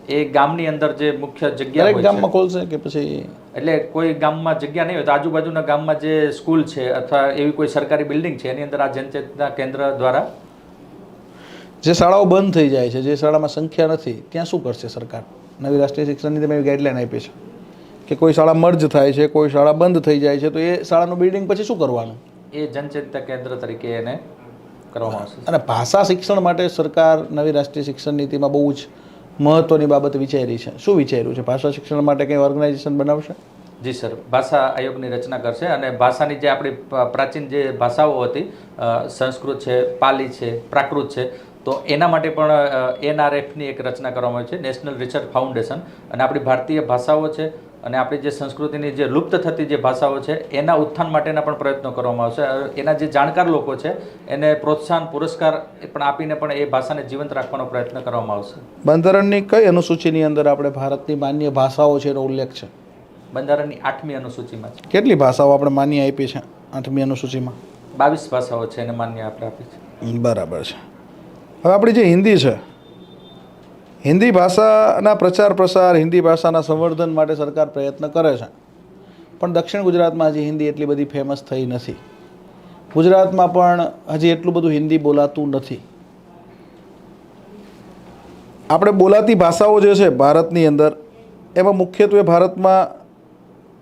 એ ગામની અંદર જે મુખ્ય જગ્યા દરેક હોય ગામમાં છે, ખોલશે કે પછી? એટલે કોઈ ગામમાં જગ્યા નહીં હોય તો આજુબાજુના ગામમાં જે સ્કૂલ છે અથવા એવી કોઈ સરકારી બિલ્ડિંગ છે એની અંદર આ જનચેતના કેન્દ્ર દ્વારા. જે શાળાઓ બંધ થઈ જાય છે, જે શાળામાં સંખ્યા નથી, ત્યાં શું કરશે સરકાર? નવી રાષ્ટ્રીય શિક્ષણ નીતિમાં એવી ગાઈડલાઈન આપી છે કે કોઈ શાળા મર્જ થાય છે, કોઈ શાળા બંધ થઈ જાય છે, તો એ શાળાનું બિલ્ડિંગ પછી શું કરવાનું? એ જનચેતના કેન્દ્ર તરીકે એને કરવામાં આવશે. અને ભાષા શિક્ષણ માટે સરકાર નવી રાષ્ટ્રીય શિક્ષણ નીતિમાં બહુ જ મહત્ત્વની બાબત વિચારી છે. શું વિચાર્યું છે? ભાષા શિક્ષણ માટે કંઈ ઓર્ગેનાઇઝેશન બનાવશે? જી સર, ભાષા આયોગની રચના કરશે અને ભાષાની જે આપણી પ્રાચીન જે ભાષાઓ હતી, સંસ્કૃત છે, પાલી છે, પ્રાકૃત છે, તો એના માટે પણ NRFની એક રચના કરવામાં આવી છે, નેશનલ રિસર્ચ ફાઉન્ડેશન. અને આપણી ભારતીય ભાષાઓ છે અને આપણી જે સંસ્કૃતિની જે લુપ્ત થતી જે ભાષાઓ છે એના ઉત્થાન માટેના પણ પ્રયત્નો કરવામાં આવશે. એના જે જાણકાર લોકો છે એને પ્રોત્સાહન પુરસ્કાર પણ આપીને પણ એ ભાષાને જીવંત રાખવાનો પ્રયત્ન કરવામાં આવશે. બંધારણની કઈ અનુસૂચિની અંદર આપણે ભારતની માન્ય ભાષાઓ છે એનો ઉલ્લેખ છે? બંધારણની 8મી અનુસૂચિમાં છે. કેટલી ભાષાઓ આપણે માન્ય આપી છે 8મી અનુસૂચિમાં? 22 ભાષાઓ છે એને માન્ય આપણે આપી છે. બરાબર છે. હવે આપણી જે હિન્દી છે હિન્દી ભાષાના પ્રચાર પ્રસાર, હિન્દી ભાષાના સંવર્ધન માટે સરકાર પ્રયત્ન કરે છે, પણ દક્ષિણ ગુજરાતમાં હજી હિન્દી એટલી બધી ફેમસ થઈ નથી. ગુજરાતમાં પણ હજી એટલું બધું હિન્દી બોલાતું નથી. આપણે બોલાતી ભાષાઓ જે છે ભારતની અંદર, એમાં મુખ્યત્વે ભારતમાં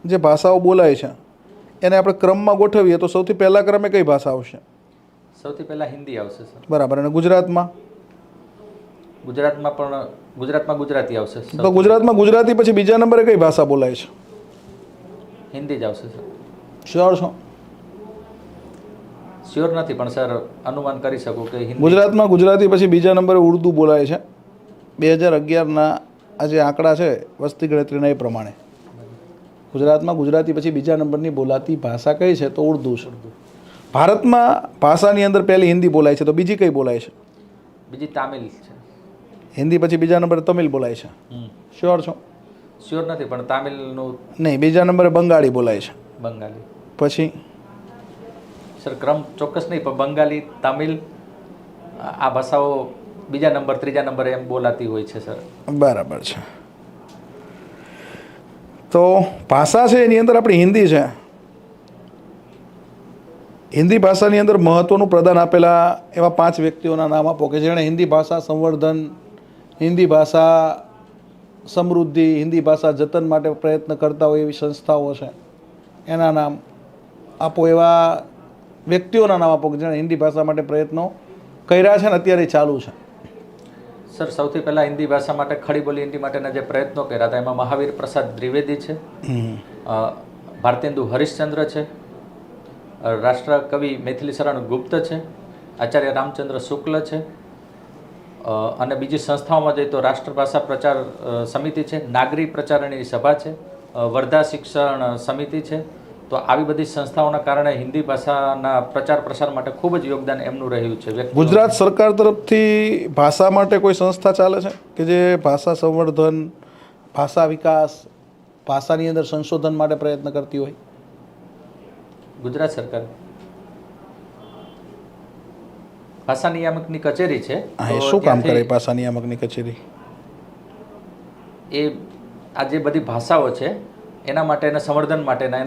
જે ભાષાઓ બોલાય છે એને આપણે ક્રમમાં ગોઠવીએ તો સૌથી પહેલા ક્રમે કઈ ભાષા આવશે? સૌથી પહેલાં હિન્દી આવશે સર. બરાબર. અને ગુજરાતમાં ગુજરાતમાં ગુજરાતી આવશે. તો ગુજરાતમાં ગુજરાતી પછી બીજા નંબરે કઈ ભાષા બોલાય છે? હિન્દી જ આવશે સર. શ્યોર છો? શ્યોર નથી પણ સર અનુમાન કરી શકું કે હિન્દી. ગુજરાતમાં ગુજરાતી પછી બીજા નંબરે ઉર્દૂ બોલાય છે. 2011ના આ જે આંકડા છે વસ્તી ગણતરીના એ પ્રમાણે ગુજરાતમાં ગુજરાતી પછી બીજા નંબરની બોલાતી ભાષા કઈ છે? તો ઉર્દૂ છે. ભારતમાં ભાષાની અંદર પહેલી હિન્દી બોલાય છે, તો બીજી કઈ બોલાય છે? બીજી તામિલ છે. હિન્દી પછી બીજા નંબરે તમિલ બોલાય છે. શ્યોર છો? શ્યોર નથી પણ તામિલનું નહીં, બીજા નંબરે બંગાળી બોલાય છે. બંગાળી. પછી સર ક્રમ ચોક્કસ નહીં પણ બંગાળી, તામિલ આ ભાષાઓ બીજા નંબર, ત્રીજા નંબરે એમ બોલાતી હોય છે સર. બરાબર છે. તો ભાષા છે એની અંદર આપણી હિન્દી છે. હિન્દી ભાષાની અંદર મહત્ત્વનું પ્રદાન આપેલા એવા 5 વ્યક્તિઓના નામ આપો કે જેણે હિન્દી ભાષા સંવર્ધન, હિન્દી ભાષા સમૃદ્ધિ, હિન્દી ભાષા જતન માટે પ્રયત્ન કરતા હોય એવી સંસ્થાઓ છે, એના નામ આપો. એવા વ્યક્તિઓના નામ આપો કે જેણે હિન્દી ભાષા માટે પ્રયત્નો કર્યા છે ને અત્યારે ચાલુ છે. સર સૌથી પહેલાં હિન્દી ભાષા માટે, ખડી બોલી હિન્દી માટેના જે પ્રયત્નો કર્યા હતા એમાં મહાવીર પ્રસાદ દ્વિવેદી છે, ભારતેન્દુ હરિશ્ચંદ્ર છે, રાષ્ટ્રકવિ મૈથિલી શરણ ગુપ્ત છે, આચાર્ય રામચંદ્ર શુક્લ છે, અને બીજી સંસ્થાઓમાં જઈએ તો રાષ્ટ્રભાષા પ્રચાર સમિતિ છે, નાગરી પ્રચારણી સભા છે, વર્ધા શિક્ષણ સમિતિ છે. તો આવી બધી સંસ્થાઓના કારણે હિન્દી ભાષાના પ્રચાર પ્રસાર માટે ખૂબ જ યોગદાન એમનું રહ્યું છે. ગુજરાત સરકાર તરફથી ભાષા માટે કોઈ સંસ્થા ચાલે છે કે જે ભાષા સંવર્ધન, ભાષા વિકાસ, ભાષાની અંદર સંશોધન માટે પ્રયત્ન કરતી હોય? ગુજરાત સરકાર ભાષા નિયામકની કચેરી છે. એ શું કામ કરે ભાષા નિયામકની કચેરી? એ આ જે બધી ભાષાઓ છે એના માટેના સંવર્ધન માટેના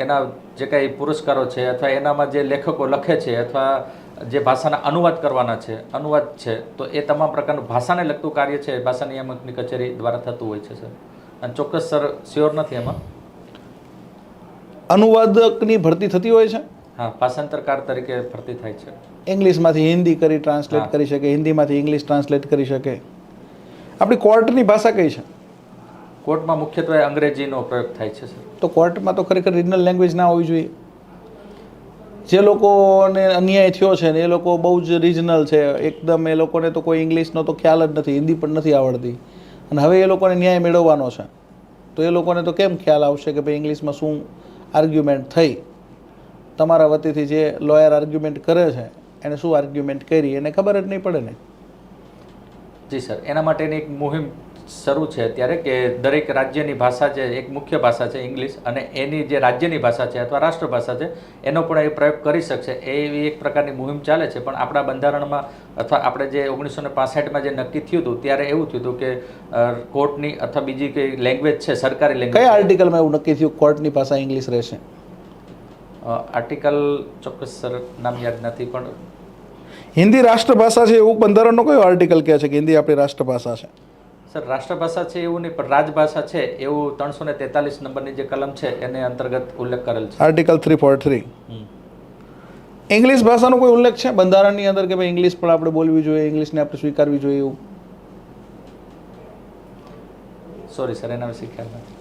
એના જે કંઈ પુરસ્કારો છે અથવા એનામાં જે લેખકો લખે છે અથવા જે ભાષાના અનુવાદ કરવાના છે, અનુવાદ છે, તો એ તમામ પ્રકારનું ભાષાને લગતું કાર્ય છે ભાષા નિયામકની કચેરી દ્વારા થતું હોય છે સર. અને ચોક્કસ સર શ્યોર નથી એમાં. અનુવાદકની ભરતી થતી હોય છે? હા, ભાષાંતરકાર તરીકે ભરતી થાય છે. ઇંગ્લિશમાંથી હિન્દી કરી ટ્રાન્સલેટ કરી શકે, હિન્દીમાંથી ઇંગ્લિશ ટ્રાન્સલેટ કરી શકે. આપણી કોર્ટની ભાષા કઈ છે? કોર્ટમાં મુખ્યત્વે અંગ્રેજીનો પ્રયોગ થાય છે સર. તો કોર્ટમાં તો ખરેખર રિજનલ લેંગ્વેજ ના હોવી જોઈએ. જે લોકોને અન્યાય થયો છે ને એ લોકો બહુ જ રિજનલ છે એકદમ, એ લોકોને તો કોઈ ઇંગ્લિશનો તો ખ્યાલ જ નથી, હિન્દી પણ નથી આવડતી, અને હવે એ લોકોને ન્યાય મેળવવાનો છે, તો એ લોકોને તો કેમ ખ્યાલ આવશે કે ભાઈ ઇંગ્લિશમાં શું આર્ગ્યુમેન્ટ થઈ? તમારા વતીથી જે લોયર આર્ગ્યુમેન્ટ કરે છે એને શું આર્ગ્યુમેન્ટ કરી એને ખબર જ નહીં પડે ને. જી સર, એના માટેની એક મુહિમ શરૂ છે અત્યારે કે દરેક રાજ્યની ભાષા છે, એક મુખ્ય ભાષા છે ઇંગ્લિશ, અને એની જે રાજ્યની ભાષા છે અથવા રાષ્ટ્રભાષા છે એનો પણ એ પ્રયોગ કરી શકશે એવી એક પ્રકારની મુહિમ ચાલે છે. પણ આપણા બંધારણમાં અથવા આપણે જે 1965માં જે નક્કી થયું હતું ત્યારે એવું થયું હતું કે કોર્ટની અથવા બીજી કઈ લેંગ્વેજ છે, સરકારી લેંગ્વેજ. કયા આર્ટિકલમાં એવું નક્કી થયું કોર્ટની ભાષા ઇંગ્લિશ રહેશે? આર્ટિકલ ચોક્કસ સર નામ યાદ નથી, પણ હિન્દી રાષ્ટ્રભાષા છે એવું બંધારણનો કયો આર્ટિકલ કહે છે કે હિન્દી આપણી રાષ્ટ્રભાષા છે? સર રાષ્ટ્રભાષા છે એવું નહીં, પણ રાજભાષા છે એવું 343 નંબરની જે કલમ છે એને અંતર્ગત ઉલ્લેખ કરેલ છે. આર્ટિકલ 343. ઇંગ્લિશ ભાષાનો કોઈ ઉલ્લેખ છે બંધારણની અંદર કે ભાઈ ઇંગ્લિશ પણ આપણે બોલવી જોઈએ, ઇંગ્લિશને આપણે સ્વીકારવી જોઈએ એવું? સોરી સર, એના વિશે ખ્યાલ નથી.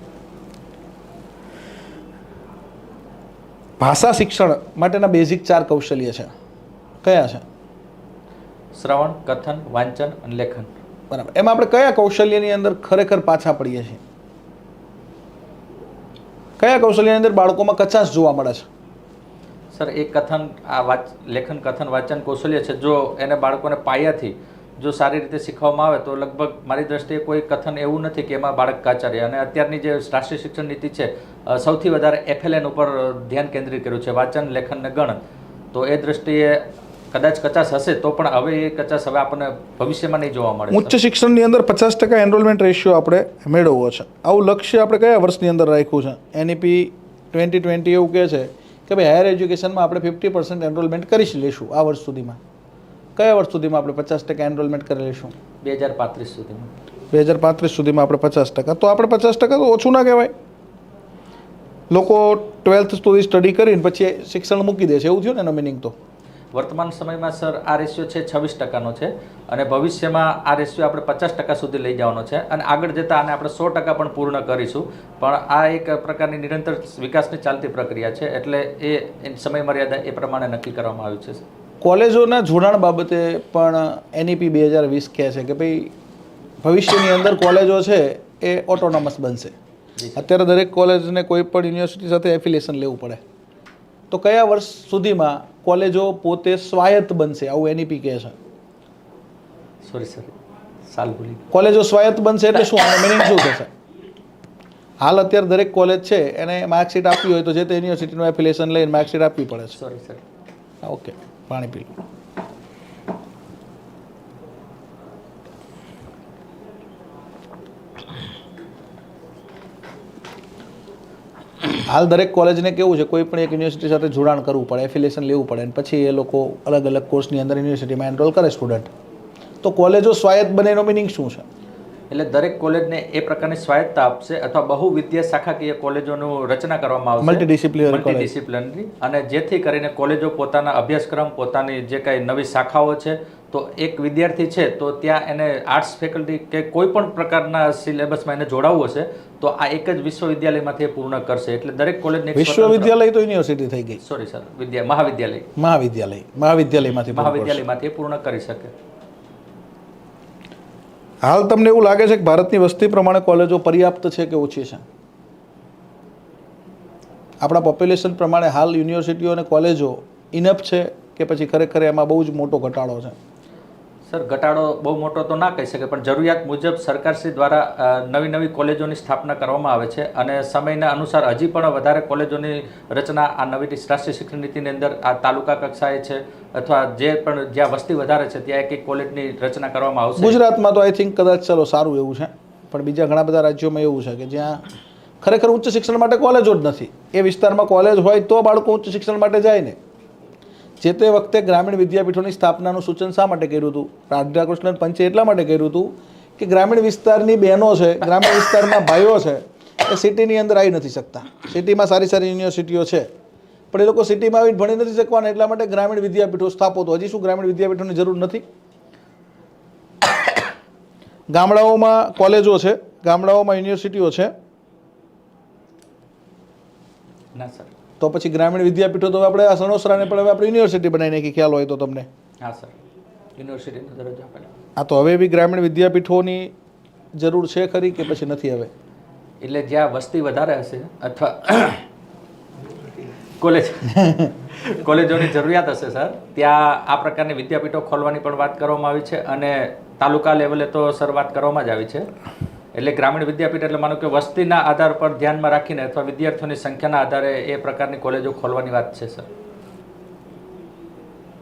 ભાષા શિક્ષણ માટેના બેઝિક 4 કૌશલ્ય છે, કયા છે? શ્રવણ, કથન, વાંચન અને લેખન. બરાબર. એમાં આપણે કયા કૌશલ્યની અંદર ખરેખર પાછા પડીએ છીએ? કયા કૌશલ્યની અંદર બાળકોમાં કચાશ જોવા મળે છે? સર એ કથન, આ લેખન, કથન, વાંચન કૌશલ્ય છે, જો એને બાળકોને પાયાથી જો સારી રીતે શીખવામાં આવે તો લગભગ મારી દ્રષ્ટિએ કોઈ કથન એવું નથી કે એમાં બાળક કાચા રહે. અને અત્યારની જે રાષ્ટ્રીય શિક્ષણ નીતિ છે સૌથી વધારે FLN ઉપર ધ્યાન કેન્દ્રિત કર્યું છે, વાંચન, લેખન ને ગણન. તો એ દ્રષ્ટિએ કદાચ કચાશ હશે તો પણ હવે એ કચાશ હવે આપણને ભવિષ્યમાં નહીં જોવા મળે. ઉચ્ચ શિક્ષણની અંદર 50% એનરોલમેન્ટ રેશિયો આપણે મેળવવો છે. આવું લક્ષ્ય આપણે કયા વર્ષની અંદર રાખ્યું છે? એનઈપી 2020 એવું કહે છે કે ભાઈ હાયર એજ્યુકેશનમાં આપણે 50% એનરોલમેન્ટ કરી લઈશું આ વર્ષ સુધીમાં. કયા વર્ષ સુધીમાં આપણે 50% એનરોલમેન્ટ કરી લઈશું? 2035 સુધીમાં. 2035 સુધીમાં આપણે 50%. તો આપણે 50% તો ઓછું ના કહેવાય. લોકો 12th સુધી સ્ટડી કરીને પછી શિક્ષણ મૂકી દે છે, એવું થયું ને એનો મિનિંગ? તો વર્તમાન સમયમાં સર આ રેશિયો છે 26%નો છે અને ભવિષ્યમાં આ રેશિયો આપણે 50% સુધી લઈ જવાનો છે અને આગળ જતાં આને આપણે 100% પણ પૂર્ણ કરીશું. પણ આ એક પ્રકારની નિરંતર વિકાસની ચાલતી પ્રક્રિયા છે, એટલે એ સમય મર્યાદા એ પ્રમાણે નક્કી કરવામાં આવ્યું છે. કોલેજોના જોડાણ બાબતે પણ એનઈપી 2020 કહે છે કે ભાઈ ભવિષ્યની અંદર કોલેજો છે એ ઓટોનોમસ બનશે. અત્યારે દરેક કોલેજને કોઈ પણ યુનિવર્સિટી સાથે એફિલિએશન લેવું પડે. તો કયા વર્ષ સુધીમાં કોલેજો પોતે સ્વાયત્ત બનશે, આવું એનઈપી કહે છે? સોરી સર, સાલ ભૂલી. કોલેજો સ્વાયત્ત બનશે એટલે શું, આનો મિનિંગ શું થશે? હાલ અત્યારે દરેક કોલેજ છે એને માર્કશીટ આપવી હોય તો જે તે યુનિવર્સિટીનું એફિલિએશન લઈને માર્કશીટ આપવી પડે છે. Sorry sir. ઓકે, પાણી પી લો. હાલ દરેક કોલેજને કેવું છે, કોઈ પણ એક યુનિવર્સિટી સાથે જોડાણ કરવું પડે, એફિલિએશન લેવું પડે અને પછી એ લોકો અલગ અલગ કોર્સની અંદર યુનિવર્સિટીમાં એનરોલ કરે સ્ટુડન્ટ. તો કોલેજો સ્વાયત્ત બને એનો મિનિંગ શું છે? એટલે દરેક કોલેજને એ પ્રકારની સ્વાયત્તતા આપશે અથવા બહુ વિદ્યા શાખાકીય કોલેજોનું રચના કરવામાં આવશે, મલ્ટીડિસિપ્લિનરી, અને જેથી કરીને કોલેજો પોતાના અભ્યાસક્રમ, પોતાની જે કાંઈ નવી શાખાઓ છે, તો એક વિદ્યાર્થી છે તો ત્યાં એને આર્ટ્સ ફેકલ્ટી કે કોઈ પણ પ્રકારના સિલેબસમાં એને જોડાવવું હશે તો આ એક જ વિશ્વવિદ્યાલયમાંથી એ પૂર્ણ કરશે. એટલે દરેક કોલેજને વિશ્વવિદ્યાલય તો યુનિવર્સિટી થઈ ગઈ. સોરી સર, મહાવિદ્યાલયમાંથી પૂર્ણ કરી શકે. હાલ તમને એવું લાગે છે કે ભારતની વસ્તી પ્રમાણે કોલેજો પર્યાપ્ત છે કે ઓછી છે? આપણા પોપ્યુલેશન પ્રમાણે હાલ યુનિવર્સિટીઓ અને કોલેજો ઇનફ છે કે પછી ખરેખર એમાં બહુ જ મોટો ઘટાડો છે? સર, ઘટાડો બહુ મોટો તો ના કહી શકે, પણ જરૂરિયાત મુજબ સરકારશ્રી દ્વારા નવી નવી કોલેજોની સ્થાપના કરવામાં આવે છે અને સમયના અનુસાર હજી પણ વધારે કોલેજોની રચના આ નવી રાષ્ટ્રીય શિક્ષણ નીતિની અંદર આ તાલુકા કક્ષાએ છે અથવા જે પણ જ્યાં વસ્તી વધારે છે ત્યાં એક કોલેજની રચના કરવામાં આવશે. ગુજરાતમાં તો આઈ થિંક કદાચ ચલો સારું એવું છે, પણ બીજા ઘણા બધા રાજ્યોમાં એવું છે કે જ્યાં ખરેખર ઉચ્ચ શિક્ષણ માટે કોલેજો જ નથી. એ વિસ્તારમાં કોલેજ હોય તો બાળકો ઉચ્ચ શિક્ષણ માટે જાય ને. જે તે વખતે ગ્રામીણ વિદ્યાપીઠોની સ્થાપનાનું સૂચન શા માટે કર્યું હતું? રાધાકૃષ્ણન પંચે એટલા માટે કર્યું હતું કે ગ્રામીણ વિસ્તારની બહેનો છે, ગ્રામીણ વિસ્તારના ભાઈઓ છે, એ સિટીની અંદર આવી નથી શકતા. સિટીમાં સારી સારી યુનિવર્સિટીઓ છે પણ એ લોકો સિટીમાં આવીને ભણી નથી શકવાના, એટલા માટે ગ્રામીણ વિદ્યાપીઠો સ્થાપો. તો હજી શું ગ્રામીણ વિદ્યાપીઠોની જરૂર નથી? ગામડાઓમાં કોલેજો છે, ગામડાઓમાં યુનિવર્સિટીઓ છે. ના સર. તો પછી ગ્રામીણ વિદ્યાપીઠો તો આપણે આ સણોસરાને પણ હવે આપણે યુનિવર્સિટી બનાવી નાખી, ખ્યાલ હોય તો તમને? હા સર, યુનિવર્સિટીનો દરજ્જો આપેલો. આ તો હવે બી ગ્રામીણ વિદ્યાપીઠોની જરૂર છે ખરી કે પછી નથી હવે? એટલે જ્યાં વસ્તી વધારે હશે અથવા કોલેજોની જરૂરિયાત હશે સર, ત્યાં આ પ્રકારની વિદ્યાપીઠો ખોલવાની પણ વાત કરવામાં આવી છે અને તાલુકા લેવલે તો સર વાત કરવામાં જ આવી છે. એટલે ગ્રામીણ વિદ્યાપીઠ એટલે માનો કે વસ્તીના આધાર પર ધ્યાનમાં રાખીને અથવા વિદ્યાર્થીઓની સંખ્યાના આધારે એ પ્રકારની કોલેજો ખોલવાની વાત છે સર.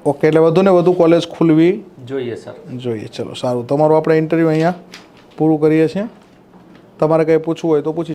ઓકે, એટલે વધુ ને વધુ કોલેજ ખુલવી જોઈએ સર. જોઈએ. ચલો સારું, તમારું આપણે ઇન્ટરવ્યૂ અહીંયા પૂરું કરીએ છીએ. તમારે કંઈ પૂછવું હોય તો પૂછી